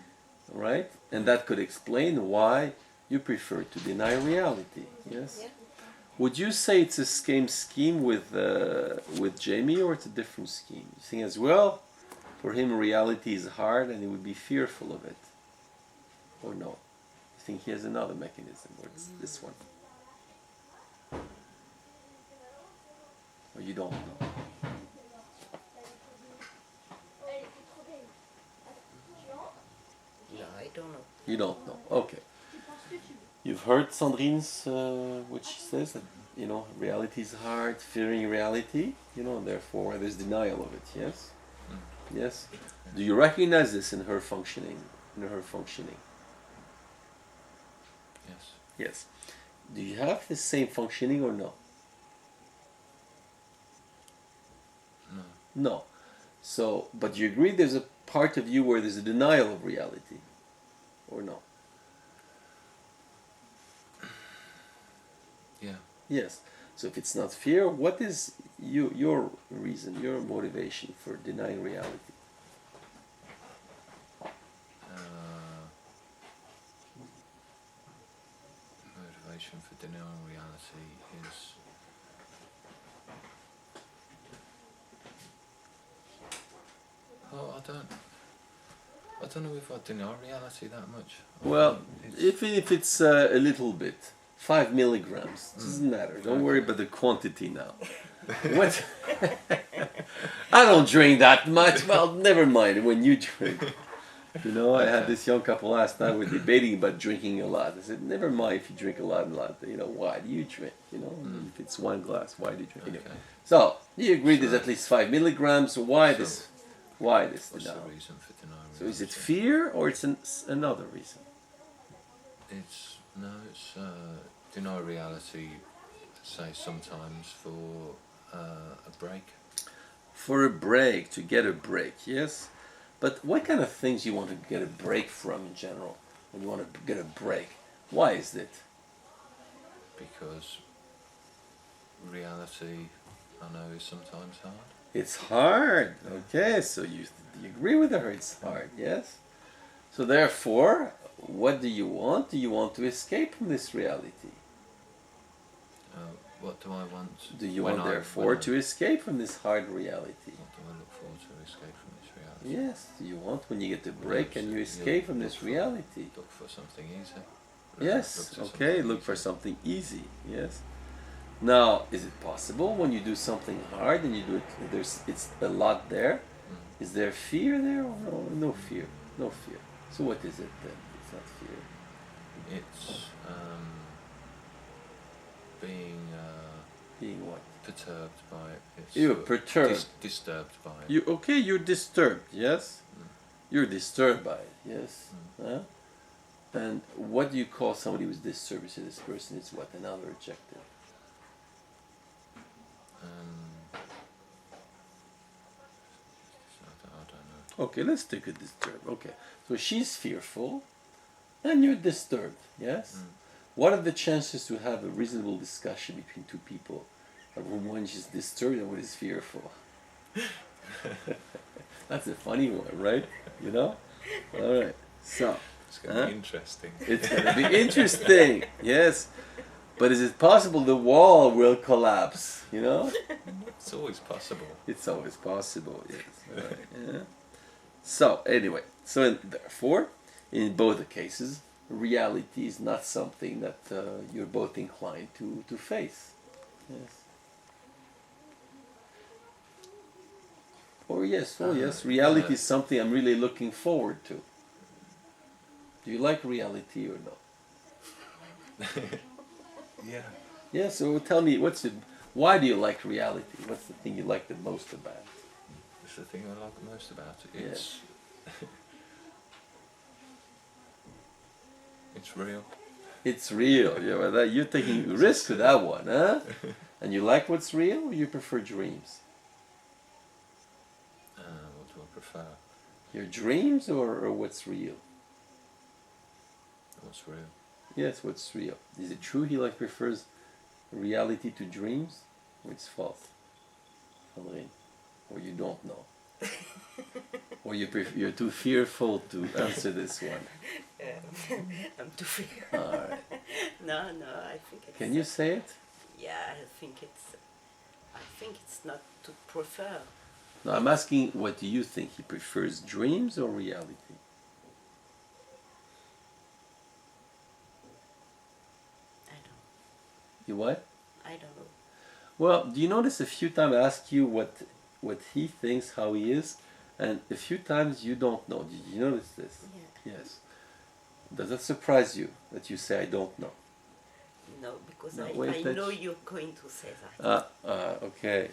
right? And that could explain why you prefer to deny reality. Yes. Yeah. Would you say it's a scheme with Jamie, or it's a different scheme? You think as well, for him reality is hard and he would be fearful of it, or no? You think he has another mechanism, or it's this one? Or you don't know? No, I don't know. You don't know. Okay. You've heard Sandrine's what she says, that reality is hard, fearing reality, and therefore there's denial of it. Yes. Yes. Do you recognize this in her functioning? Yes. Yes. Do you have the same functioning or no? No. No. So, but you agree there's a part of you where there's a denial of reality, or no? Yeah. Yes. So if it's not fear, what is your reason, your motivation for denying reality? Motivation for denying reality is I don't know if I deny reality that much. Well, if it's a little bit, 5 milligrams, doesn't matter. Don't worry about the quantity now. What? I don't drink that much. Well, never mind when you drink. You know, I had Okay. this young couple last night. We're debating about drinking a lot. I said, never mind if you drink a lot. You know, why do you drink? You know, if it's one glass, why do you drink? Anyway. Okay. So you agree there's So- at least 5 milligrams. Why So- this? Why this? What's now? the reason for denying So is it reality? fear or it's another reason? It's deny reality. Say sometimes for a break. For a break, to get a break, yes. But what kind of things you want to get a break from in general? When you want to get a break, why is it? Because reality, I know, is sometimes hard. It's hard. Okay, so you agree with her. It's hard, yes. So therefore, what do you want? Do you want to escape from this reality? What do I want? Do you when want I- therefore when I- to escape from this hard reality? What do I look forward to escape from this reality? Yes. Do you want when you get the break and you escape from this reality? Look for something easy. Yes. Look to Okay. something Look for easy. something easy. Yes. Now, is it possible when you do something hard and you do it? It's a lot there. Mm. Is there fear there or no? No fear. No fear. So what is it then? It's not fear. It's Being what? perturbed by it. It's You're sort of perturbed. disturbed by it. You okay? You're disturbed. Yes. Mm. You're disturbed by it. Yes. Mm. Huh? And what do you call somebody who's disturbed? You say this person is what? Another adjective. I don't know. Okay, let's take a disturbed. Okay, so she's fearful, and you're disturbed. Yes. Mm. What are the chances to have a reasonable discussion between two people, when one is disturbed and one is fearful? That's a funny one, right? You know. All right. So It's going to Huh? be interesting. it's gonna be interesting. Yes. But is it possible the wall will collapse? You know. It's always possible. It's always possible, yes. Right, yeah. So anyway, therefore, in both the cases, reality is not something that you're both inclined to face. Yes. Oh yes, reality yeah. is something I'm really looking forward to. Do you like reality or no? Yeah. Yeah, so tell me, why do you like reality? What's the thing you like the most about it? It's the thing I like the most about it. Yeah. It's real. It's real. Yeah, well, you're taking risk with that one, huh? And you like what's real, or you prefer dreams? What do I prefer? Your dreams or what's real? What's real? Yes, what's real. Is it true he prefers reality to dreams, or it's false? Sandrine? Or you don't know? Or you're too fearful to answer this one? I'm too fear. All right. No, I think it's. Can you say it? Yeah, I think it's not to prefer. No, I'm asking, what do you think? He prefers dreams or reality? I don't. You what? I don't know. Well, do you notice a few times I ask you what he thinks, how he is, and a few times you don't know. Did you notice this? Yeah. Yes. Does that surprise you that you say I don't know? No, because No, I wait, know that's- you're going to say that. Okay.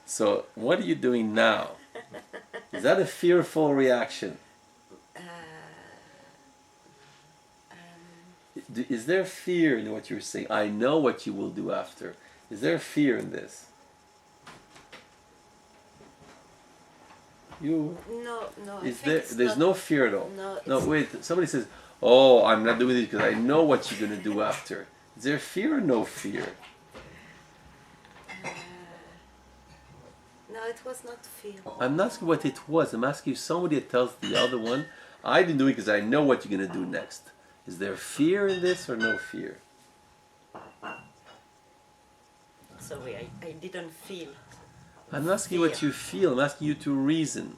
So what are you doing now? Is that a fearful reaction? Is there fear in what you're saying? I know what you will do after. Is there fear in this? You No, I is think there? it's There's not, no fear at all. No, No, it's- wait. Somebody says, "Oh, I'm not doing this because I know what you're going to do after." Is there fear or no fear? No, it was not fear. I'm not asking what it was. I'm asking you somebody that tells the other one, "I didn't do it because I know what you're going to do next." Is there fear in this or no fear? Sorry, I didn't feel. I'm not asking what you feel. I'm asking you to reason.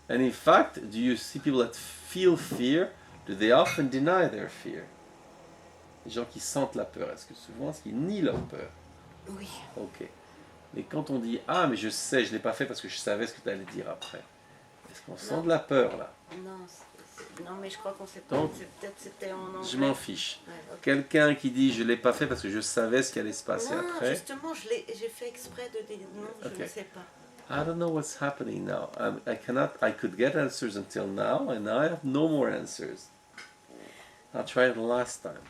And in fact, do you see people that feel fear? Do they often deny their fear? Les gens qui sentent la peur, est-ce que souvent, est-ce qu'ils nient leur peur? Oui. Ok. Mais quand on dit ah mais je sais, je l'ai pas fait parce que je savais ce que tu allais dire après. Est-ce qu'on sent de la peur là? Non, non, mais je crois qu'on s'est pas. Donc, Peut-être c'était en anglais. Je m'en fiche. Ouais, ok. Quelqu'un qui dit je l'ai pas fait parce que je savais ce qui allait se passer Non, après. justement, j'ai fait exprès de dire non, je Ok. ne sais pas. I don't know what's happening now. I could get answers until now, and now I have no more answers. I'll try it last time.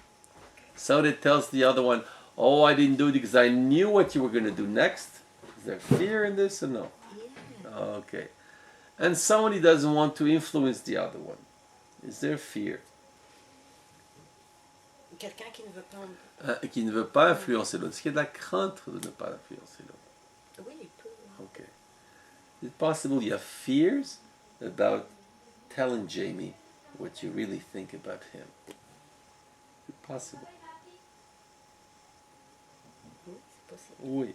Somebody tells the other one, oh, I didn't do it because I knew what you were going to do next. Is there fear in this or no? Yeah. Okay. And somebody doesn't want to influence the other one. Is there fear? Quelqu'un qui ne veut pas. Qui ne veut pas influencer l'autre. Est-ce qu'il y a de la crainte de ne pas influencer l'autre? Oui, il peut. Okay. Is it possible you have fears about telling Jamie what you really think about him? Is it possible? Oui, c'est possible. Oui.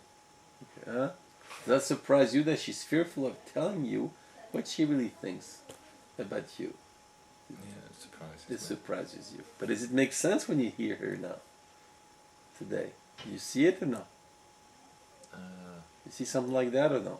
Okay. Huh? Does that surprise you that she's fearful of telling you what she really thinks about you? Yeah, it surprises It me. surprises you. But does it make sense when you hear her now? Today? Do you see it or no? You see something like that or no?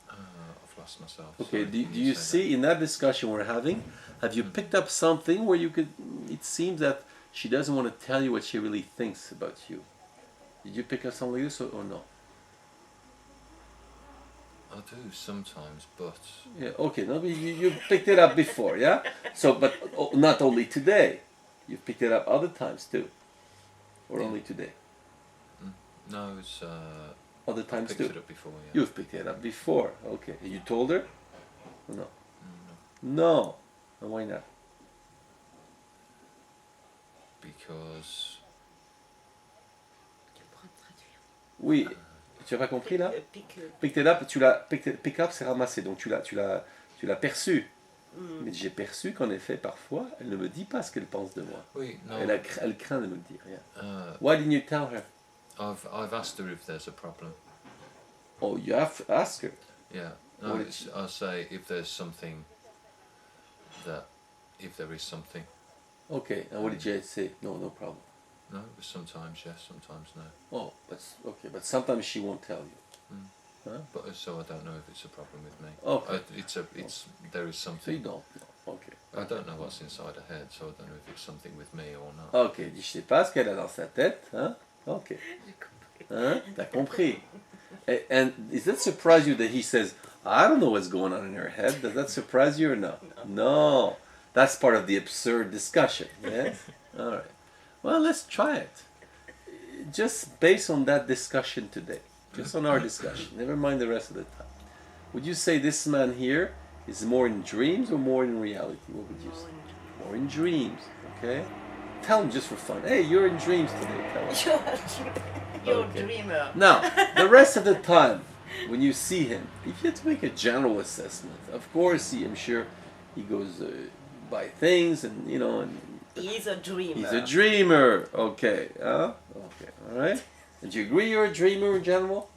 I've lost myself. Okay, Sorry, do can you say see in that discussion we're having, have you picked up something where you could, it seems that she doesn't want to tell you what she really thinks about you? Did you pick up something like this or no? that? I do sometimes, but Yeah, okay, no, but you picked it up before, yeah? So, but not only today, you've picked it up other times too? Or Yeah. only today? no, it's Other I times picked too? it up before. Yeah. You've picked it up before, okay. And you told her? Or no? No, No. And why not? because Tu pourras traduire. Oui, tu as pas compris là? Pique. Picked it up, pick up c'est ramasser, donc tu l'as perçu. Mais j'ai perçu qu'en effet, parfois, elle ne me dit pas ce qu'elle pense de moi. oui, no. Elle craint de me le dire. Yeah. Uh, Why didn't you tell her? I've asked her if there's a problem. Oh, you have to ask her. Yeah. No, What it's, I'll say if there's something that if there is something. Okay, and what did you say? No, no problem. No, but sometimes yes, sometimes no. Oh, but sometimes she won't tell you. Huh? But so I don't know if it's a problem with me. Okay. There is So you something. don't know. Okay. I don't know what's inside her head, so I don't know if it's something with me or not. Ok, dis, je sais pas ce qu'elle a dans sa tête. Hein? Ok. J'ai compris. Hein? T'as compris. And does that surprise you that he says, I don't know what's going on in her head? Does that surprise you or no? No. That's part of the absurd discussion. Yes? All right. Well, let's try it. Just based on that discussion today. Just on our discussion. Never mind the rest of the time. Would you say this man here is more in dreams or more in reality? What would you say? More in dreams. Okay? Tell him just for fun. Hey, you're in dreams today. Tell him. You're a Okay. dreamer. Now, the rest of the time, when you see him, if you have to make a general assessment, of course, I'm sure he goes buy things and, you know, and He's a dreamer. he's a dreamer. Okay. Okay. All right. And do you agree you're a dreamer in general?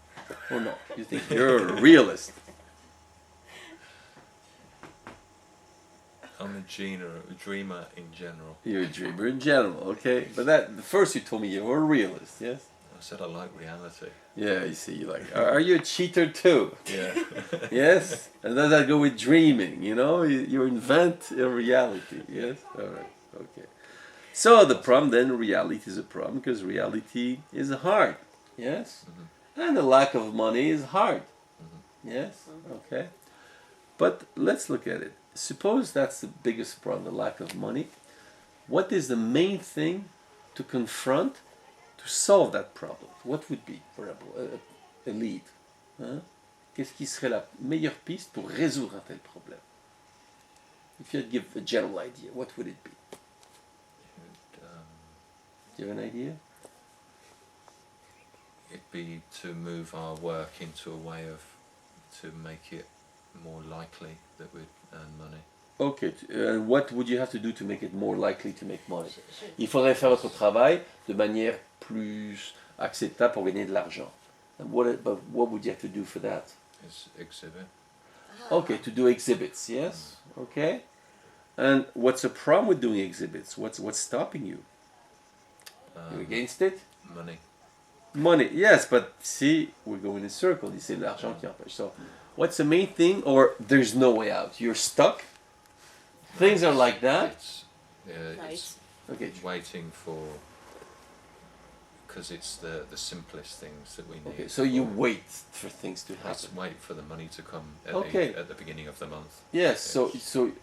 Or no? You think you're a realist? I'm a dreamer in general. You're a dreamer in general, okay? But that first you told me you were a realist, yes? I said I like reality. Yeah, you see, are you a cheater too? Yeah. Yes? And does that go with dreaming, you know? You invent a reality, yes? All right, okay. So the problem then, reality is a problem because reality is hard, yes? And the lack of money is hard, yes? Okay. But let's look at it. Suppose that's the biggest problem, the lack of money. What is the main thing to confront to solve that problem? What would be, for example, a lead? Hein? Qu'est-ce qui serait la meilleure piste pour résoudre un tel problème? If you had to give a general idea, what would it be? Do you have an idea? It'd be to move our work into a way to make it more likely that we'd earn money. Okay, and what would you have to do to make it more likely to make money? Il faudrait faire votre travail de manière plus acceptable pour gagner de l'argent. And what would you have to do for that? It's exhibit. Okay, to do exhibits, yes? Okay. And what's the problem with doing exhibits? What's stopping you? You against it? Money. Money, yes, but see, we're going in a circle. You say l'argent qui empêche. So, what's the main thing? Or there's no way out. You're stuck. Things are like that. It's Okay. waiting for, because it's the simplest things that we need. Okay, so you wait for things to Let's happen. wait for the money to come at the beginning of the month. Yes, so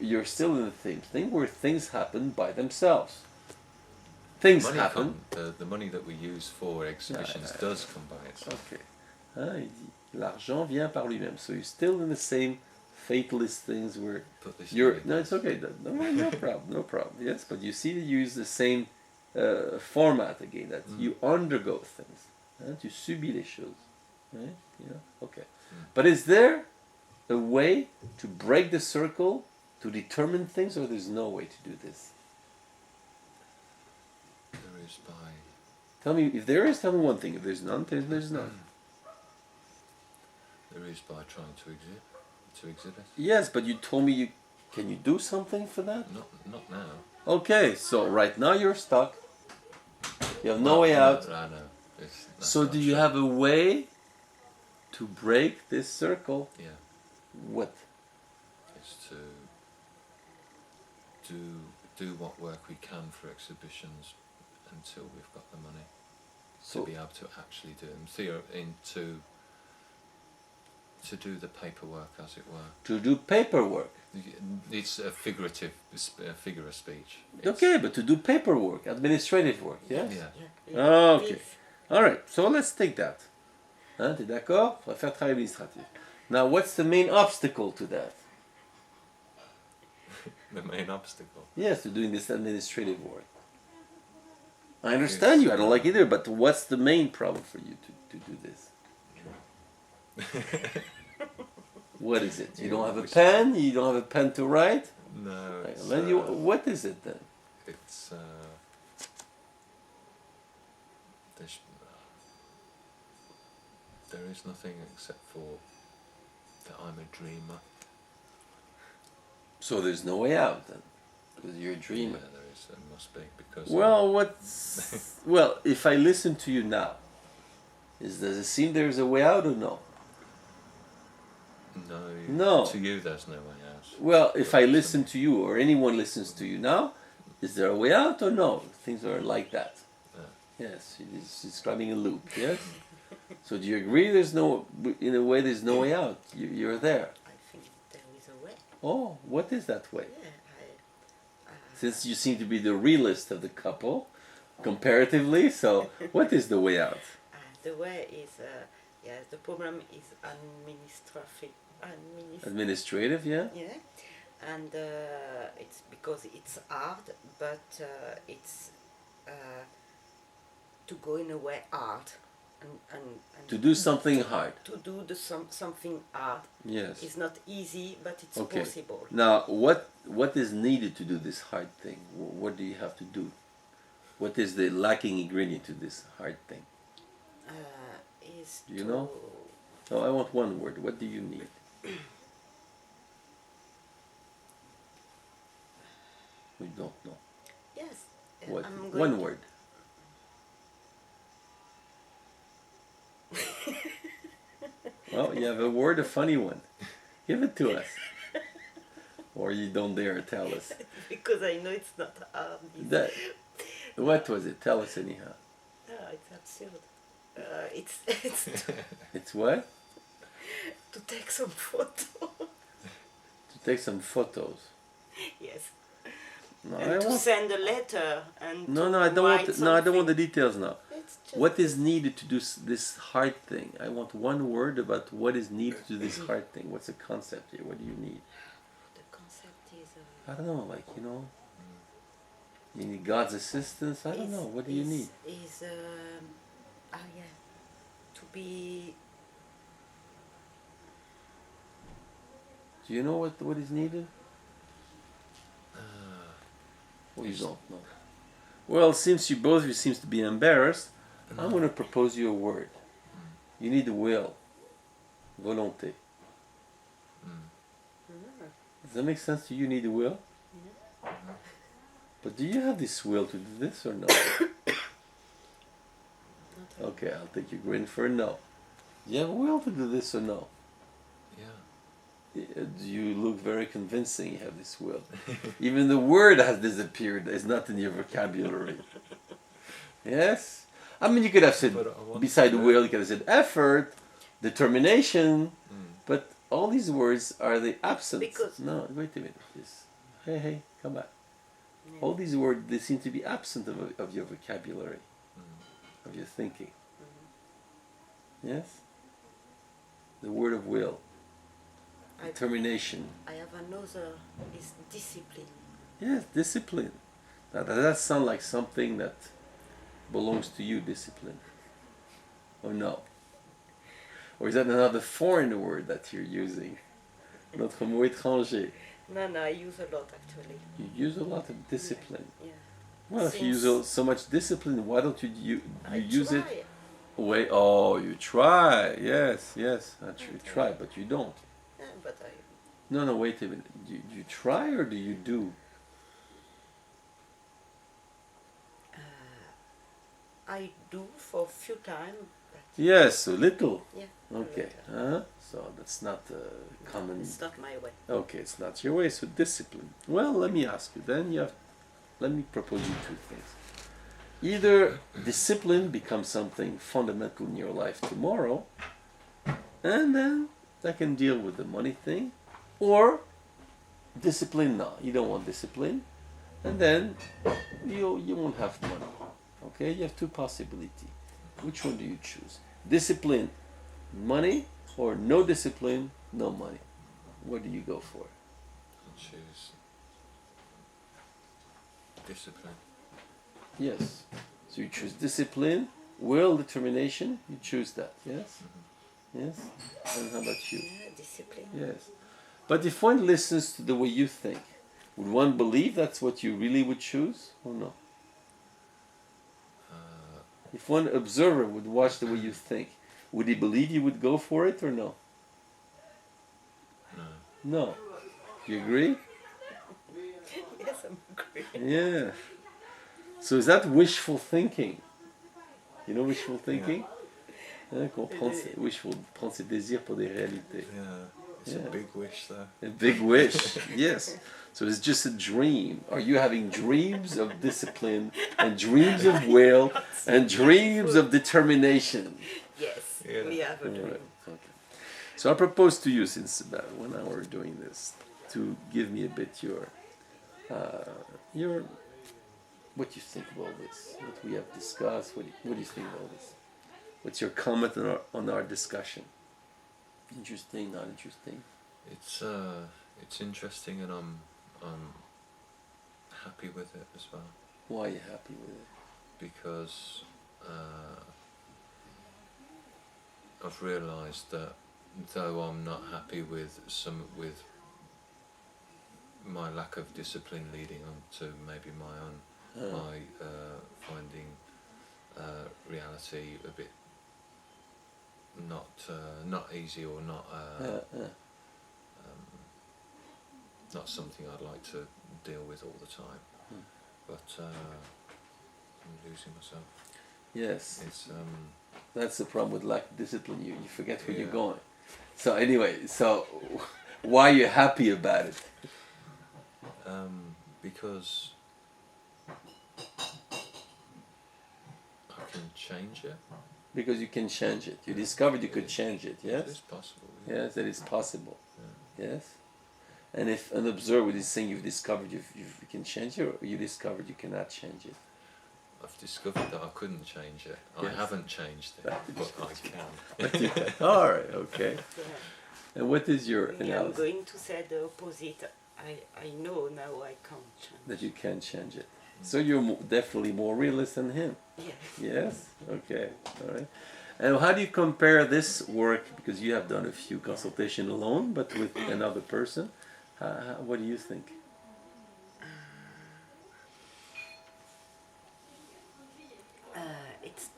you're still in the thing where things happen by themselves. Things Money happen. the money that we use for exhibitions does come by itself. Okay. Ah, il dit, l'argent vient par lui-même. So you're still in the same fatalist things where you're. No, it's okay. No problem. No problem. Yes, but you see, you use the same format again. That you undergo things. Hein? Tu subis les choses. Right? Yeah. Okay. But is there a way to break the circle, to determine things, or there's no way to do this? There is by. Tell me if there is. Tell me one thing. If there's none, there's none. There is by trying to exhibit. Yes, but you told me can you do something for that? Not now. Okay, so right now you're stuck. You have no way out. No. So do you have a way to break this circle? Yeah. What? It's to do what work we can for exhibitions until we've got the money So to be able to actually do them. To do the paperwork, as it were. to do paperwork. It's a figure of speech. Okay, but to do paperwork, administrative work, yes? Yeah. Okay. All right, so let's take that. Hein, t'es d'accord? On va faire travail administratif. Now, what's the main obstacle to that? The main obstacle. Yes, to doing this administrative work. I understand you, I don't like either, but what's the main problem for you to do this? What is it? You don't have a pen? You don't have a pen to write? No. It's, what is it then? It's there is nothing except for that I'm a dreamer. So there's no way out then, because you're a dreamer. Yeah, there is. There must be because. Well, well, if I listen to you now, does it seem there's a way out or no? No. To you, there's no way out. Well, if I listen to you or anyone listens to you now, is there a way out or no? Things are like that. Yes, it's describing a loop. Yes. So do you agree? In a way, there's no way out. You're there. I think there is a way. Oh, what is that way? Yeah, Since you seem to be the realist of the couple, comparatively, so what is the way out? the way is the problem is Administrative, yeah. Yeah, and it's because it's hard, but it's to go in a way hard. And to do something hard. To do something hard. Yes. It's not easy, but it's okay. possible. Now, what is needed to do this hard thing? What do you have to do? What is the lacking ingredient to this hard thing? Is do you know? No, I want one word. What do you need? We don't know. Yes. What? One word. Well, you have a word, a funny one. Give it to us. Or you don't dare tell us. Because I know it's not hard. What was it? Tell us anyhow. It's absurd. It's what? To take some photos. To take some photos. Yes. No, and to send a letter and I don't want. I don't want the details now. What is needed to do this hard thing? I want one word about what is needed to do this hard thing. What's the concept here? What do you need? The concept is. I don't know. Like you need God's assistance. I don't know. What do you need? To be. Do you know what is needed? Well, you don't know. Well, since both of you seems to be embarrassed, I'm going to propose you a word. You need the will. Volonté. Does that make sense to you? You need the will? But do you have this will to do this or not? Not Okay, I'll take your grin for a no. Do you have a will to do this or no? Yeah. You look very convincing you have this will. Even the word has disappeared. It's not in your vocabulary. Yes? I mean, you could have said, beside the will, you could have said effort, determination, but all these words are the absence. Because no, wait a minute. Hey, come back. Yeah. All these words, they seem to be absent of your vocabulary, of your thinking. Yes? The word of will, determination. I have another, is discipline. Yes, discipline. Now, does that sound like something that belongs to you, discipline? Or no? Or is that another foreign word that you're using? Notre mot étranger. No, I use a lot actually. You use a lot of discipline. Yeah. Well, if you use so much discipline, why don't you use it? Wait, you try. Yes, you try, but you don't. Yeah, but No, wait a minute. You try or do you do? I do for a few times. Yes, a little. Yeah. Okay. So that's not common. It's not my way. Okay, it's not your way. So discipline. Well, let me ask you. Then let me propose you two things. Either discipline becomes something fundamental in your life tomorrow, and then that can deal with the money thing, or discipline. No, you don't want discipline, and then you won't have money. Okay, you have two possibilities. Which one do you choose? Discipline, money, or no discipline, no money? What do you go for? I'll choose discipline. Yes. So you choose discipline, will, determination. You choose that. Yes. Yes. And how about you? Yeah, discipline. Yes. But if one listens to the way you think, would one believe that's what you really would choose, or no? If one observer would watch the way you think, would he believe you would go for it or no? No. No. You agree? Yes, I'm agree. Yeah. So is that wishful thinking? You know wishful thinking? Hein, wishful, prendre ses désirs pour des réalités. Yeah, it's a big wish though. A big wish, yes. So it's just a dream. Are you having dreams of discipline and dreams of will and dreams of determination? Yes, Yeah. we have a dream. Right. Okay. So I propose to you, since about 1 hour we're doing this, to give me a bit your what you think of all this, what we have discussed. What do you think of all this? What's your comment on our discussion? Interesting, not interesting? It's interesting, and I'm happy with it as well. Why are you happy with it? Because I've realised that though I'm not happy with my lack of discipline leading on to maybe my own finding reality a bit not easy or not something I'd like to deal with all the time. But I'm losing myself. Yes. It's that's the problem with lack of discipline. You forget where you're going. So anyway, why are you happy about it? Because I can change it. Because you can change it. You discovered you could change it, yes? It is possible. Yes, it is possible. Yeah. Yes? And if an observer is saying you've discovered you can change it, or you discovered you cannot change it? I've discovered that I couldn't change it. Yes. I haven't changed it, but I can. But you can. All right, okay. Yeah. And what is your I'm analysis? going to say the opposite. I know now I can't change. That you can change it. So you're definitely more realist than him. Yeah. Yes? Okay, all right. And how do you compare this work, because you have done a few consultations alone, but with another person? What do you think? It's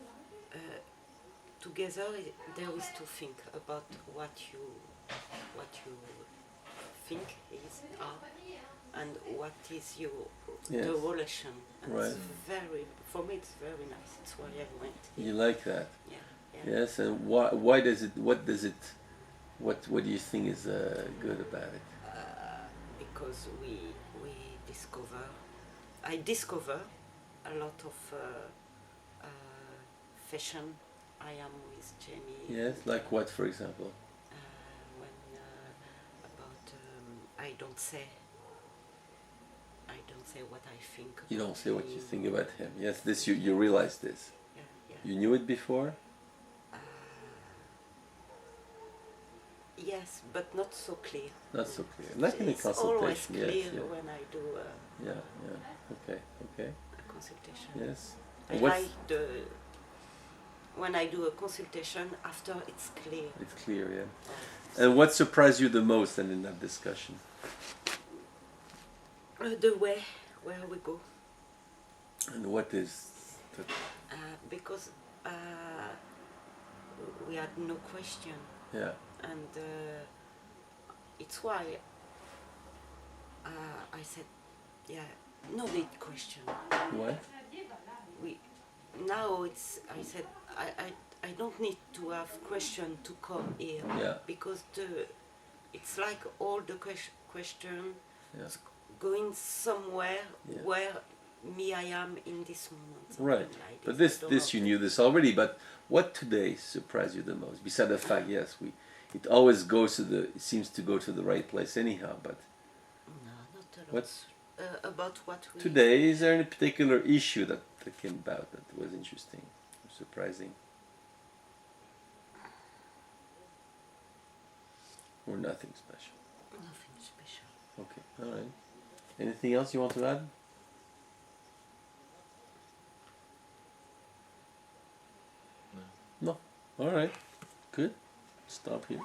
together. There is to think about what you think are, and what is your Yes. the relation. And Right. it's very, for me, it's very nice. It's why I went here. You like that? Yeah, yeah. Yes. And why does it? What does it? What do you think is good about it? Because we discover, I discover a lot of fashion. I am with Jamie. Yes. Like what, for example? When about I don't say what I think. You about don't say what you him. think about him. Yes. This you realize this. Yeah, yeah. You knew it before. Yes, but not so clear. Not so clear. Like in a It's always consultation. clear Yes. Yeah. when I do Yeah. Yeah. Okay. Okay. a consultation. Yes. I What's- like when I do a consultation, after it's clear. It's clear. Yeah. And what surprised you the most then in that discussion? The way where we go, And what is? The, because we had no question, yeah. and it's why I said, yeah, no need question. What? We now it's I said I don't need to have question to come here, Yeah. because it's like all the question Yeah. going somewhere Yeah. where me I am in this moment. Right. something like But I this don't you know. knew this already. But what today surprised you the most? Besides the fact, yes, it always goes to it seems to go to the right place anyhow. But No, not a lot. what's About what we today? Is there any particular issue that came about that was interesting, or surprising, or nothing special? Nothing special. Okay. All right. Anything else you want to add? No. No. All right. Good. Stop here.